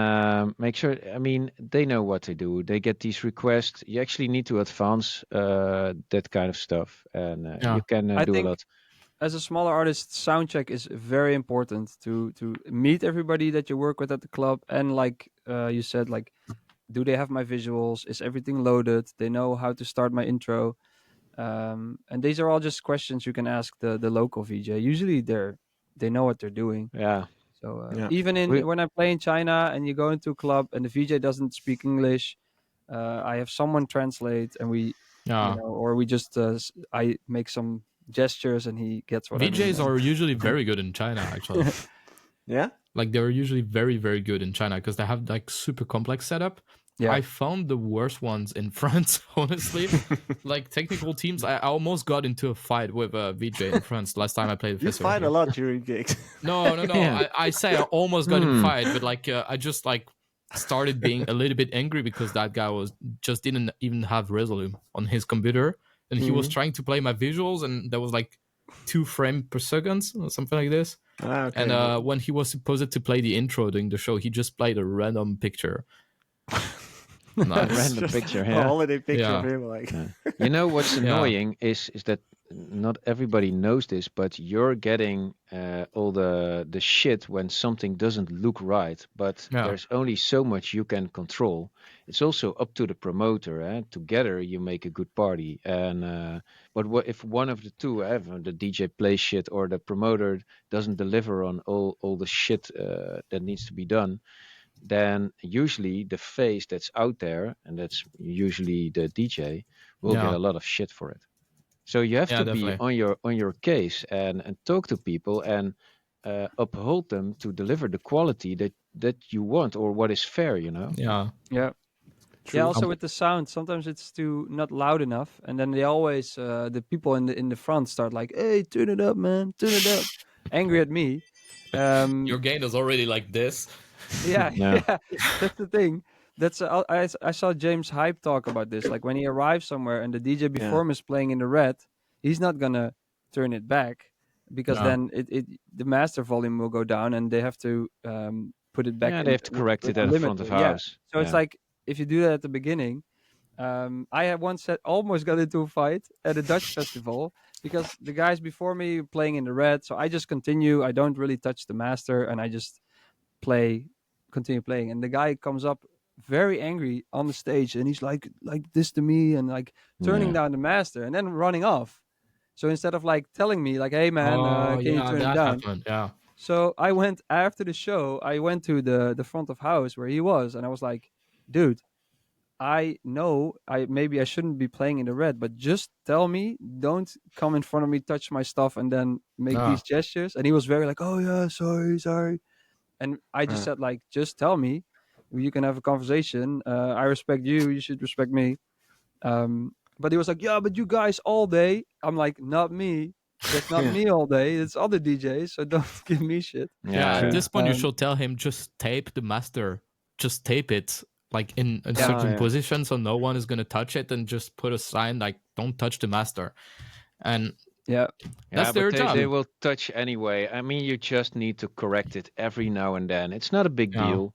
make sure. I mean, they know what they do. They get these requests. You actually need to advance that kind of stuff, and you can I do a think lot. as a smaller artist, sound check is very important to meet everybody that you work with at the club, and like you said, like, do they have my visuals? Is everything loaded? They know how to start my intro, and these are all just questions you can ask the local VJ. Usually they know what they're doing. Yeah. So Yeah. even when I play in China and you go into a club and the VJ doesn't speak English, I have someone translate, and we, or we just I make some gestures and he gets what VJs I mean. are usually very good in China, actually. Yeah? Like they're usually very, very good in China because they have like super complex setup. Yeah. I found the worst ones in France, honestly. Like technical teams, I almost got into a fight with a VJ in France last time I played the You festival. fight a lot during gigs. No. Yeah. I say I almost got in fight, but like I just like started being a little bit angry because that guy just didn't even have Resolve on his computer, and he was trying to play my visuals, and there was like 2 frames per second or something like this. Okay. And when he was supposed to play the intro during the show, he just played a random picture. A Nice. random Just picture, a yeah. holiday picture Yeah. of him, like. Yeah. You know what's Yeah. annoying is that not everybody knows this, but you're getting all the shit when something doesn't look right. But Yeah. there's only so much you can control. It's also up to the promoter. Together you make a good party. And but what if one of the two, the DJ plays shit or the promoter doesn't deliver on all the shit that needs to be done? Then usually the face that's out there, and that's usually the DJ, will get Yeah. a lot of shit for it. So you have Yeah, to be definitely. on your case and talk to people and uphold them to deliver the quality that you want or what is fair. Yeah. Yeah. Yeah, True. also with the sound, sometimes it's too not loud enough, and then they always the people in the front start like, "Hey, turn it up, man, turn it up," angry at me. Your gain is already like this. Yeah, Yeah. yeah, that's the thing. That's I saw James Hype talk about this. Like when he arrives somewhere and the DJ Yeah. before him is playing in the red, he's not gonna turn it back because Yeah. then the master volume will go down and they have to put it back Yeah, they in have to correct with it the at the front limiter. of Yeah, house. so it's Yeah. like if you do that at the beginning. I had once almost got into a fight at a Dutch festival because the guys before me were playing in the red. So I just continue. I don't really touch the master, and I just play, continue playing. And the guy comes up very angry on the stage, and he's like this to me, and like turning Yeah. down the master, and then running off. So instead of like telling me like, "Hey man, Oh, can you yeah, turn it that down?" happened. Yeah. So I went after the show. I went to the front of house where he was, and I was like, "Dude, I know I shouldn't be playing in the red, but just tell me, don't come in front of me, touch my stuff, and then make Yeah. these gestures." And he was very like, "Oh yeah, sorry, sorry." And I just said like, "Just tell me, you can have a conversation. I respect you, you should respect me." But he was like, "Yeah, but you guys all day." I'm like, "Not me. That's not me all day. It's other DJs. So don't give me shit." Yeah, at Yeah. this point, you Um, should tell him just tape the master. Just tape it like in a yeah, Oh, certain yeah. position so no one is going to touch it and just put a sign like don't touch the master. And yeah, that's Yeah, their but they job. will touch anyway. I mean, you just need to correct it every now and then. It's not a big Yeah. deal.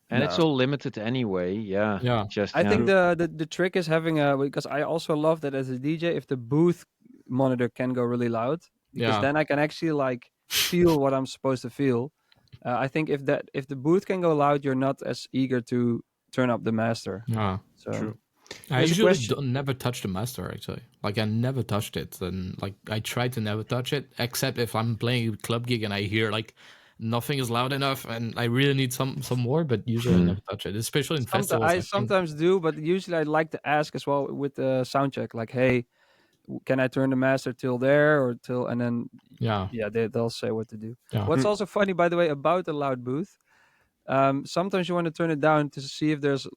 And it's no. all limited anyway. Yeah. Yeah. Just I yeah. think the trick is having a because I also love that as a DJ if the booth monitor can go really loud because Yeah. then I can actually like feel what I'm supposed to feel. I think if the booth can go loud, you're not as eager to turn up the master. Yeah. So True. I There's a usually question. never touch the master actually. Like I never touched it, and like I try to never touch it, except if I'm playing a club gig and I hear like nothing is loud enough, and I really need some more. But usually I Mm. never touch it, especially in sometimes festivals. I I think. sometimes do, but usually I'd like to ask as well with the sound check, like, "Hey, can I turn the master till there or till?" And then Yeah. yeah, they'll say what to do. Yeah. What's Mm. also funny, by the way, about the loud booth. Sometimes you want to turn it down to see if there's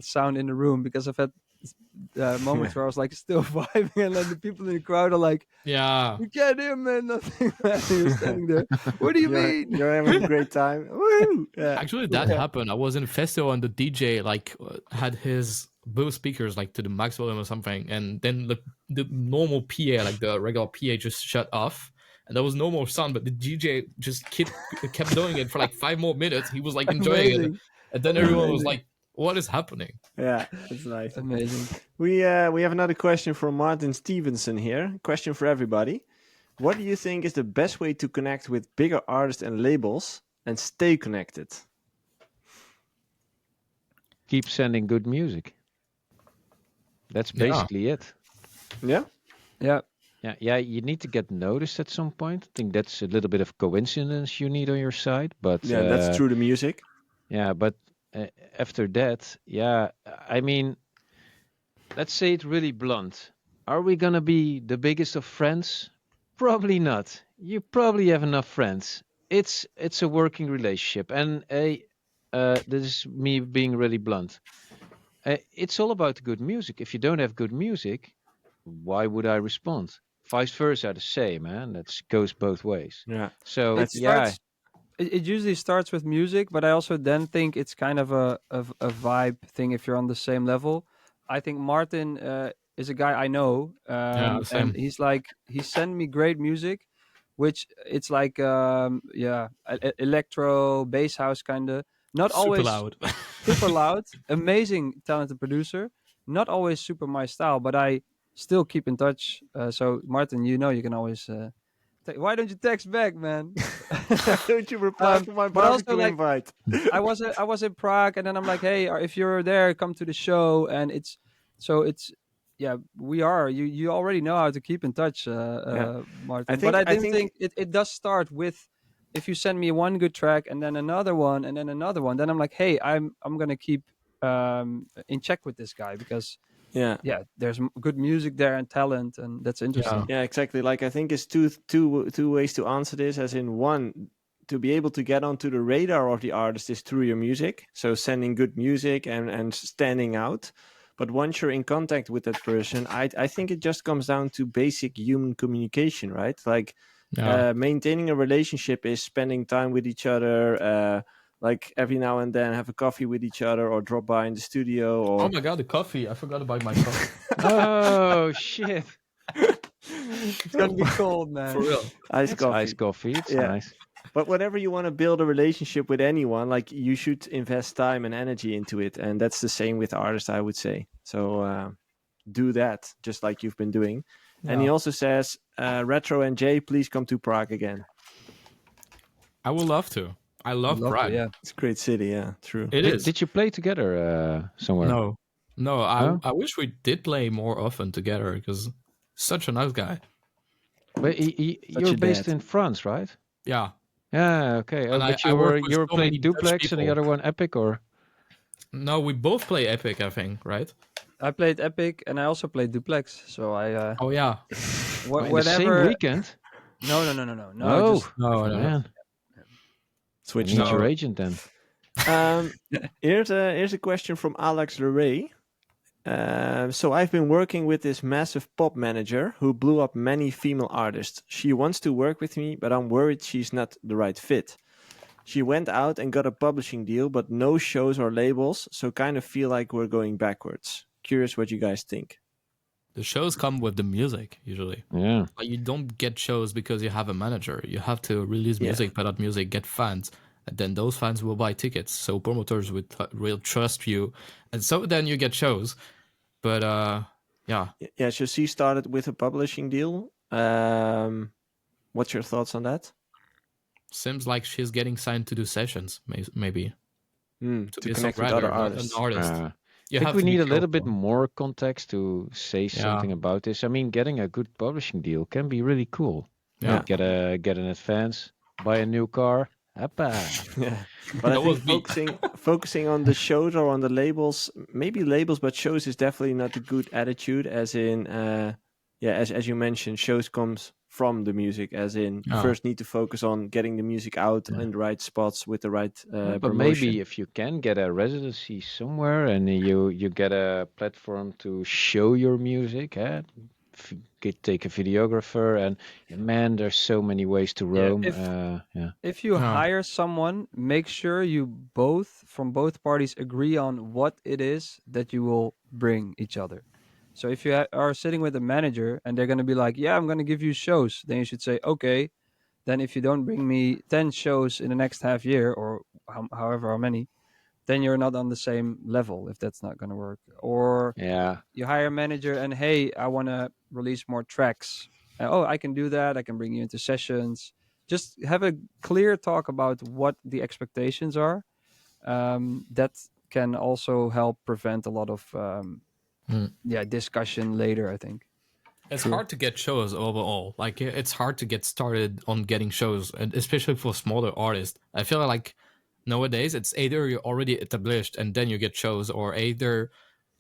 sound in the room because I've had moments where I was like still vibing and then the people in the crowd are like, Yeah. "You can't hear man, nothing." Man. You're standing there. What do you mean? You're having a great time. Woo! Yeah. Actually, Cool. that happened. I was in a festival and the DJ like had his both speakers like to the max volume or something, and then the normal PA, like the regular PA, just shut off, and there was no more sound. But the DJ just kept doing it for like 5 more minutes. He was like enjoying it, Amazing, and then everyone was amazing, like, "What is happening?" Yeah, that's nice. amazing. We have another question from Martin Stevenson here. Question for everybody. What do you think is the best way to connect with bigger artists and labels and stay connected? Keep sending good music. That's Yeah. basically it. Yeah? Yeah, Yeah, you need to get noticed at some point. I think that's a little bit of coincidence you need on your side, but Yeah, that's through the music. yeah, but after that, yeah, I mean, let's say it really blunt. Are we gonna be the biggest of friends? Probably not. You probably have enough friends. It's a working relationship, and this is me being really blunt. It's all about good music. If you don't have good music, why would I respond? Vice versa, the same, man. That goes both ways. Yeah. So it yeah, starts. It usually starts with music, but I also then think it's kind of a vibe thing if you're on the same level. I think Martin is a guy I know, Yeah. and Same. he sent me great music, which it's like electro bass house kind of, Not Super always loud. super loud, amazing, talented producer. Not always super my style, but I still keep in touch. So Martin, you can always. Why don't you text back, man? Why don't you reply to my but also barbecue like invite? I was in Prague, and then I'm like, hey, if you're there, come to the show, and it's yeah, we are. You already know how to keep in touch, Martin. But I I didn't think think it does start with if you send me one good track and then another one and then another one. Then I'm like, hey, I'm gonna keep in check with this guy because yeah. there's good music there and talent, and that's interesting. Yeah, exactly. Like I think it's two ways to answer this. As in, one, to be able to get onto the radar of the artist is through your music. So sending good music and standing out. But once you're in contact with that person, I think it just comes down to basic human communication, right? Like maintaining a relationship is spending time with each other. Like every now and then have a coffee with each other or drop by in the studio. Or Oh my god, the coffee! I forgot about my coffee. Oh shit! It's gonna be cold, man. For real. iced It's coffee. iced coffee. It's Yeah. nice. But whenever you want to build a relationship with anyone, like you should invest time and energy into it, and that's the same with artists, I would say. So do that, just like you've been doing. And he also says, Retro and Jay, please come to Prague again. I would love to. I love Prague. Yeah. It's a great city, yeah, true. It is. Did you play together somewhere? No. No? I wish we did play more often together because such a nice guy. But you're a based dad. in France, right? Yeah. Yeah. Okay. And But I you work with were so many playing Dutch Duplex and the people. other one Epic, or? No, we both play Epic, I think, right? I played Epic and I also played Duplex. So I Oh yeah. In the same weekend? No. Oh, Just No. man. Switch You need now. your agent then. Here's a question from Alex Leray. So I've been working with this massive pop manager who blew up many female artists. She wants to work with me, but I'm worried she's not the right fit. She went out and got a publishing deal, but no shows or labels, so kind of feel like we're going backwards. Curious what you guys think. The shows come with the music usually. Yeah. Like, you don't get shows because you have a manager. You have to release music, put out music, get fans, and then those fans will buy tickets. So promoters will trust you, and so then you get shows. But yeah. Yeah, so she started with a publishing deal. What's your thoughts on that? Seems like she's getting signed to do sessions, maybe. To be a connect with songwriter, other not artists. an artist. I think we need a little bit more context to say something about this. I mean, getting a good publishing deal can be really cool. Yeah. Like get an advance, buy a new car. Hoppa. Yeah, but I think focusing on the shows or on the labels, maybe labels, but shows is definitely not a good attitude. As in, as you mentioned, shows comes from the music. As in, you first need to focus on getting the music out in the right spots with the right But promotion. maybe if you can get a residency somewhere and you get a platform to show your music, take a videographer, and man, there's so many ways to roam. If you hire someone, make sure you from both parties agree on what it is that you will bring each other. So if you are sitting with a manager and they're going to be like, yeah, I'm going to give you shows, then you should say, okay, then if you don't bring me 10 shows in the next half year or however how many, then you're not on the same level if that's not going to work. Or you hire a manager and, hey, I want to release more tracks. I can do that. I can bring you into sessions. Just have a clear talk about what the expectations are. That can also help prevent a lot of discussion later, I think. It's hard to get shows overall. Like, it's hard to get started on getting shows, and especially for smaller artists. I feel like nowadays it's either you're already established and then you get shows, or either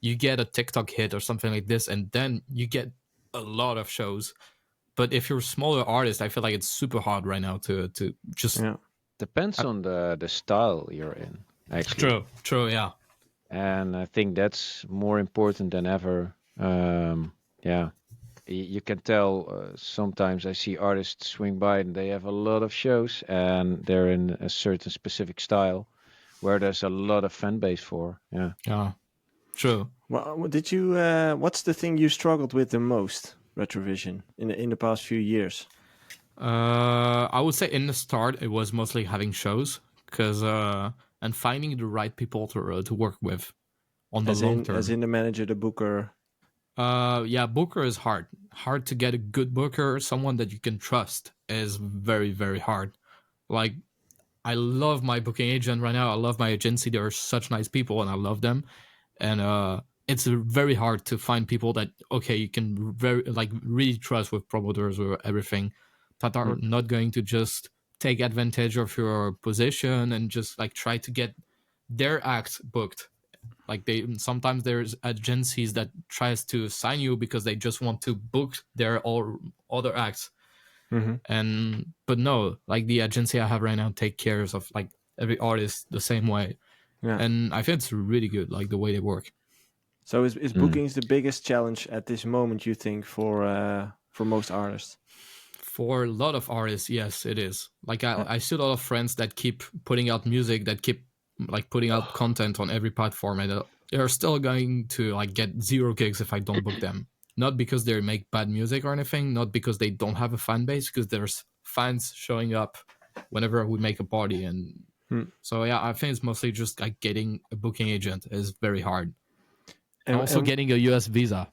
you get a TikTok hit or something like this and then you get a lot of shows. But if you're a smaller artist, I feel like it's super hard right now to just... Depends on the style you're in, actually. True, yeah. And I think that's more important than ever. You can tell sometimes I see artists swing by and they have a lot of shows and they're in a certain specific style where there's a lot of fan base for. Yeah, true. Well, what's the thing you struggled with the most, Retrovision, in the past few years? I would say in the start it was mostly having shows, because and finding the right people to work with on the long term. As in the manager, the booker. Booker is hard to get a good booker. Someone that you can trust is very, very hard. Like, I love my booking agent right now. I love my agency. They're such nice people and I love them. And it's very hard to find people that, okay, you can really trust with promoters or everything, that are not going to just take advantage of your position and just like try to get their act booked. Like, sometimes there's agencies that tries to sign you because they just want to book their all other acts. But no, like the agency I have right now take care of like every artist the same way. And I think it's really good, like the way they work. So is bookings the biggest challenge at this moment, you think, for most artists? For a lot of artists, yes, it is. Like I see a lot of friends that keep putting out music, that keep like putting out content on every platform, and they're still going to like get 0 gigs if I don't book them. Not because they make bad music or anything, not because they don't have a fan base, because there's fans showing up whenever we make a party. And so yeah, I think it's mostly just like getting a booking agent is very hard. And also getting a US visa.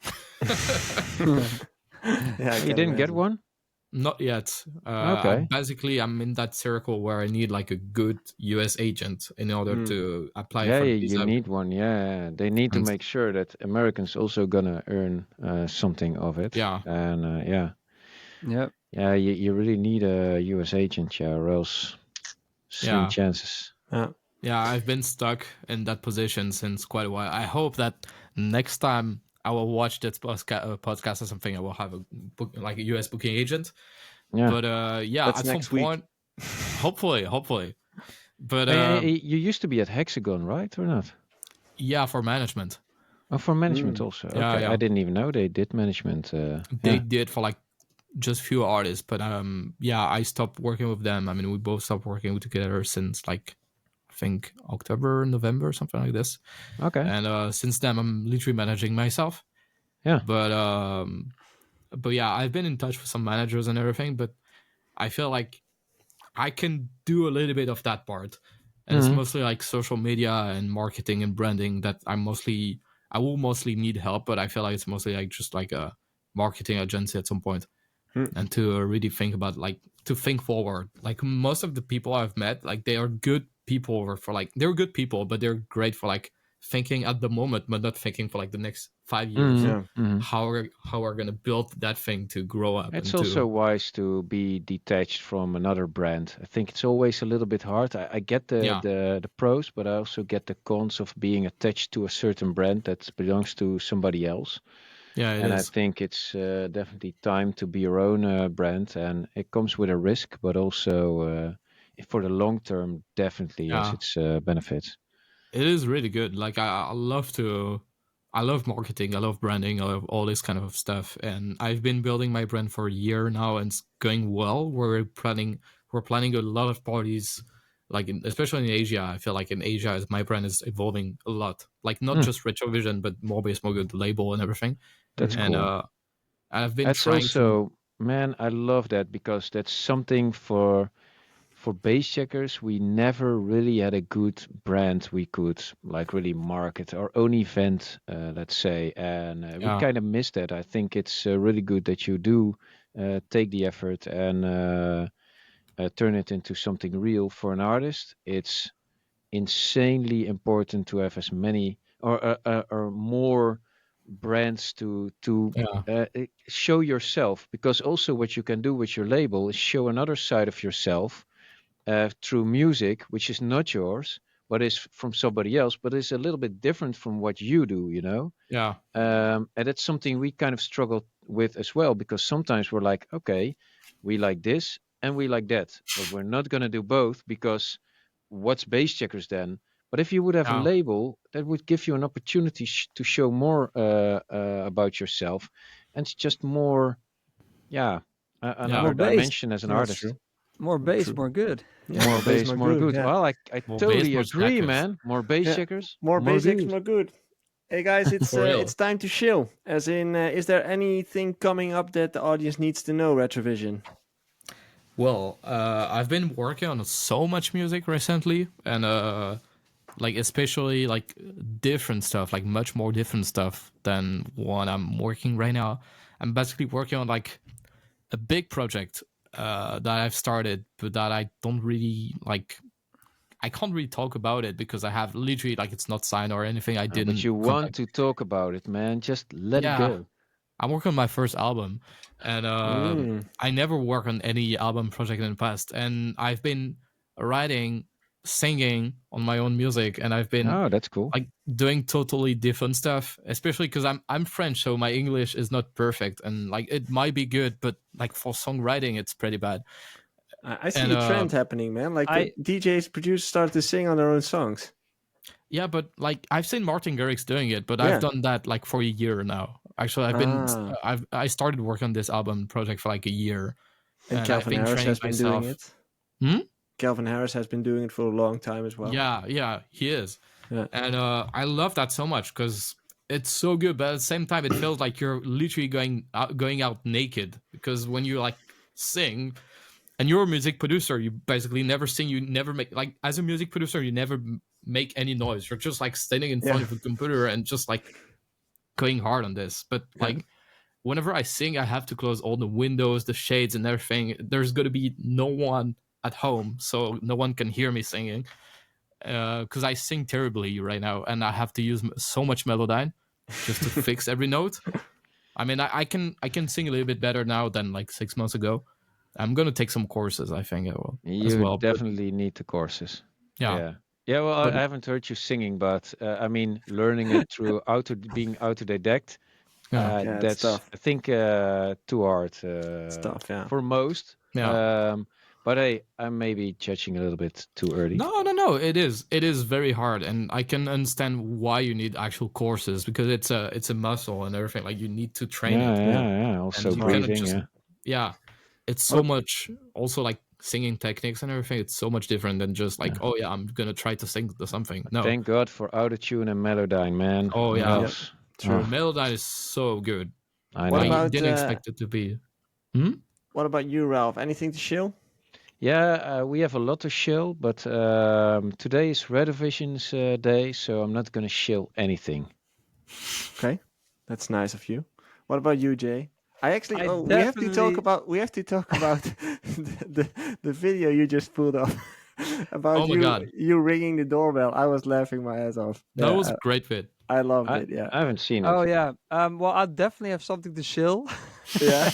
You didn't get one? Not yet. Okay. I'm in that circle where I need like a good US agent in order to apply for the visa. You need one. Yeah, they need to make sure that Americans also gonna earn something of it. Yeah. And Yeah, you really need a US agent, or else slim chances. Yeah, I've been stuck in that position since quite a while. I hope that next time I will watch that podcast or something, I will have a US booking agent. Yeah. But that's at next some point, hopefully. But you used to be at Hexagon, right, or not? Yeah, for management. Oh, for management also. Yeah, okay, yeah. I didn't even know they did management. They did for like just few artists, but I stopped working with them. I mean, we both stopped working together since like I think October, November, something like this. Okay. And since then, I'm literally managing myself. Yeah. But yeah, I've been in touch with some managers and everything, but I feel like I can do a little bit of that part. And it's mostly like social media and marketing and branding that I will mostly need help, but I feel like it's mostly like just like a marketing agency at some point. And to really think about to think forward. Like most of the people I've met, like they are good people they're good people, but they're great for like thinking at the moment, but not thinking for like the next 5 years. How we're gonna build that thing to grow up. It's also wise to be detached from another brand. I think it's always a little bit hard. I get the pros, but I also get the cons of being attached to a certain brand that belongs to somebody else. Yeah, it is. I think it's definitely time to be your own brand, and it comes with a risk, but also for the long term, definitely has its benefits. It is really good. Like I love marketing, I love branding, I love all this kind of stuff, and I've been building my brand for a year now, and it's going well. We're planning a lot of parties, especially in Asia. I feel like in Asia, my brand is evolving a lot. Like not just Retrovision, but more Bass, more good, the label and everything. That's cool. And I've been that's trying also, man, I love that, because that's something for Bassjackers. We never really had a good brand we could like really market our own event, let's say, and we kind of missed that. I think it's really good that you do take the effort and turn it into something real for an artist. It's insanely important to have as many or more brands to show yourself, because also what you can do with your label is show another side of yourself through music, which is not yours, but is from somebody else, but is a little bit different from what you do, and that's something we kind of struggle with as well, because sometimes we're like, okay, we like this and we like that, but we're not going to do both, because what's Bassjackers then? But if you would have a label, that would give you an opportunity to show more about yourself, and it's just more, another dimension as an artist. True. More bass, more good. Yeah, more bass, more good. Yeah. Well, I totally bass, more agree, jackers. man. More Bassjackers. More Bassjackers, good. more good. Hey guys, it's time to chill. As in, is there anything coming up that the audience needs to know, Retrovision? Well, I've been working on so much music recently, and like especially like different stuff, like much more different stuff than what I'm working right now. I'm basically working on like a big project that I've started, but that I don't really like. I can't really talk about it because I have literally like it's not signed or anything. I didn't. But you want to talk about it, man. Just let it go. I'm working on my first album, and I never worked on any album project in the past. And I've been writing, singing on my own music, and I've been that's cool. like doing totally different stuff. Especially because I'm French, so my English is not perfect, and like it might be good, but like for songwriting, it's pretty bad. I see a trend happening, man. Like DJs, producers start to sing on their own songs. Yeah, but like I've seen Martin Garrix doing it, but I've done that like for a year now. Actually, I started working on this album project for like a year. And Calvin Harris has been doing it. Calvin Harris has been doing it for a long time as well. Yeah, he is. Yeah. And I love that so much because it's so good, but at the same time, it feels like you're literally going out naked, because when you like sing, and you're a music producer, you basically never sing, you never make, like, as a music producer, you never make any noise. You're just like standing in front of a computer and just like going hard on this. But like whenever I sing, I have to close all the windows, the shades and everything. There's going to be no one at home, so no one can hear me singing, because I sing terribly right now, and I have to use so much Melodyne just to fix every note. I mean, I can sing a little bit better now than like 6 months ago. I'm gonna take some courses, I think. You definitely need the courses. Yeah. Well, I haven't heard you singing, but I mean, learning it through being autodidact. That's tough. I think too hard stuff. Yeah. For most. Yeah. But I'm maybe judging a little bit too early. No. It is very hard, and I can understand why you need actual courses, because it's a muscle and everything. Like you need to train it. Yeah. Also breathing. It's so much. Also, like singing techniques and everything. It's so much different than just like, I'm gonna try to sing to something. No. Thank God for Autotune and Melodyne, man. Oh yeah, true. Melodyne is so good. I didn't expect it to be. What about you, Ralph? Anything to shill? Yeah, we have a lot to shill, but today is Retrovision's day, so I'm not going to shill anything. Okay, that's nice of you. What about you, Jay? We have to talk about the video you just pulled up about you ringing the doorbell. I was laughing my ass off. That was a great vid. I loved it. Yeah, I haven't seen it. Oh yeah. Well, I definitely have something to shill. Yeah.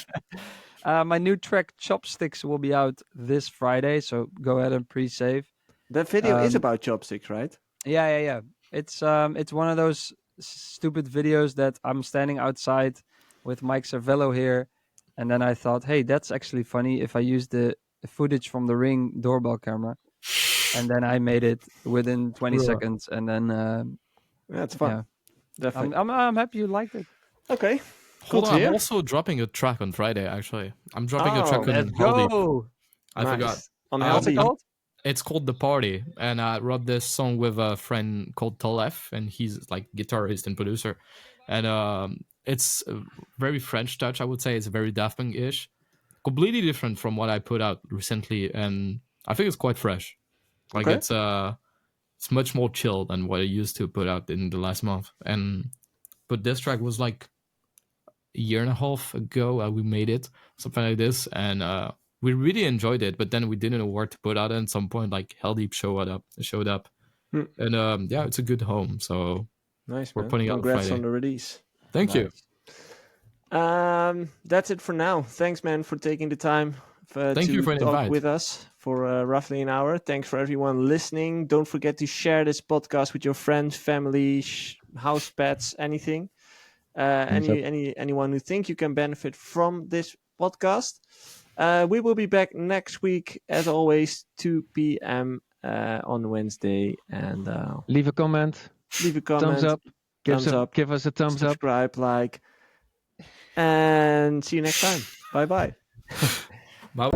My new track Chopsticks will be out this Friday, so go ahead and pre-save. That video is about chopsticks, right? Yeah. It's one of those stupid videos that I'm standing outside with Mike Cervello here, and then I thought, hey, that's actually funny if I use the footage from the Ring doorbell camera, and then I made it within 20 seconds, and then it's fun. Yeah. Definitely. I'm happy you liked it. Okay. Cool. I'm also dropping a track on Friday. Actually, I'm dropping a track on Hardway. I forgot. What's it called? It's called The Party, and I wrote this song with a friend called Tolef, and he's like guitarist and producer, and it's a very French touch, I would say. It's very Daft Punk-ish, completely different from what I put out recently, and I think it's quite fresh. Like it's much more chill than what I used to put out in the last month. But this track was like a year and a half ago we made it, something like this, and we really enjoyed it, but then we didn't know where to put out. And at some point, like Helldeep showed up, and it's a good home. So nice. We're putting out Congrats Friday on the release. Thank you. That's it for now. Thanks, man, for taking the time Thank you for talk with us for roughly an hour. Thanks for everyone listening. Don't forget to share this podcast with your friends, family, house pets, anything. Anyone who think you can benefit from this podcast. We will be back next week, as always, 2 p.m. On Wednesday. And leave a comment. Thumbs up. Give us a thumbs up. Subscribe, like. And see you next time. Bye-bye. Bye.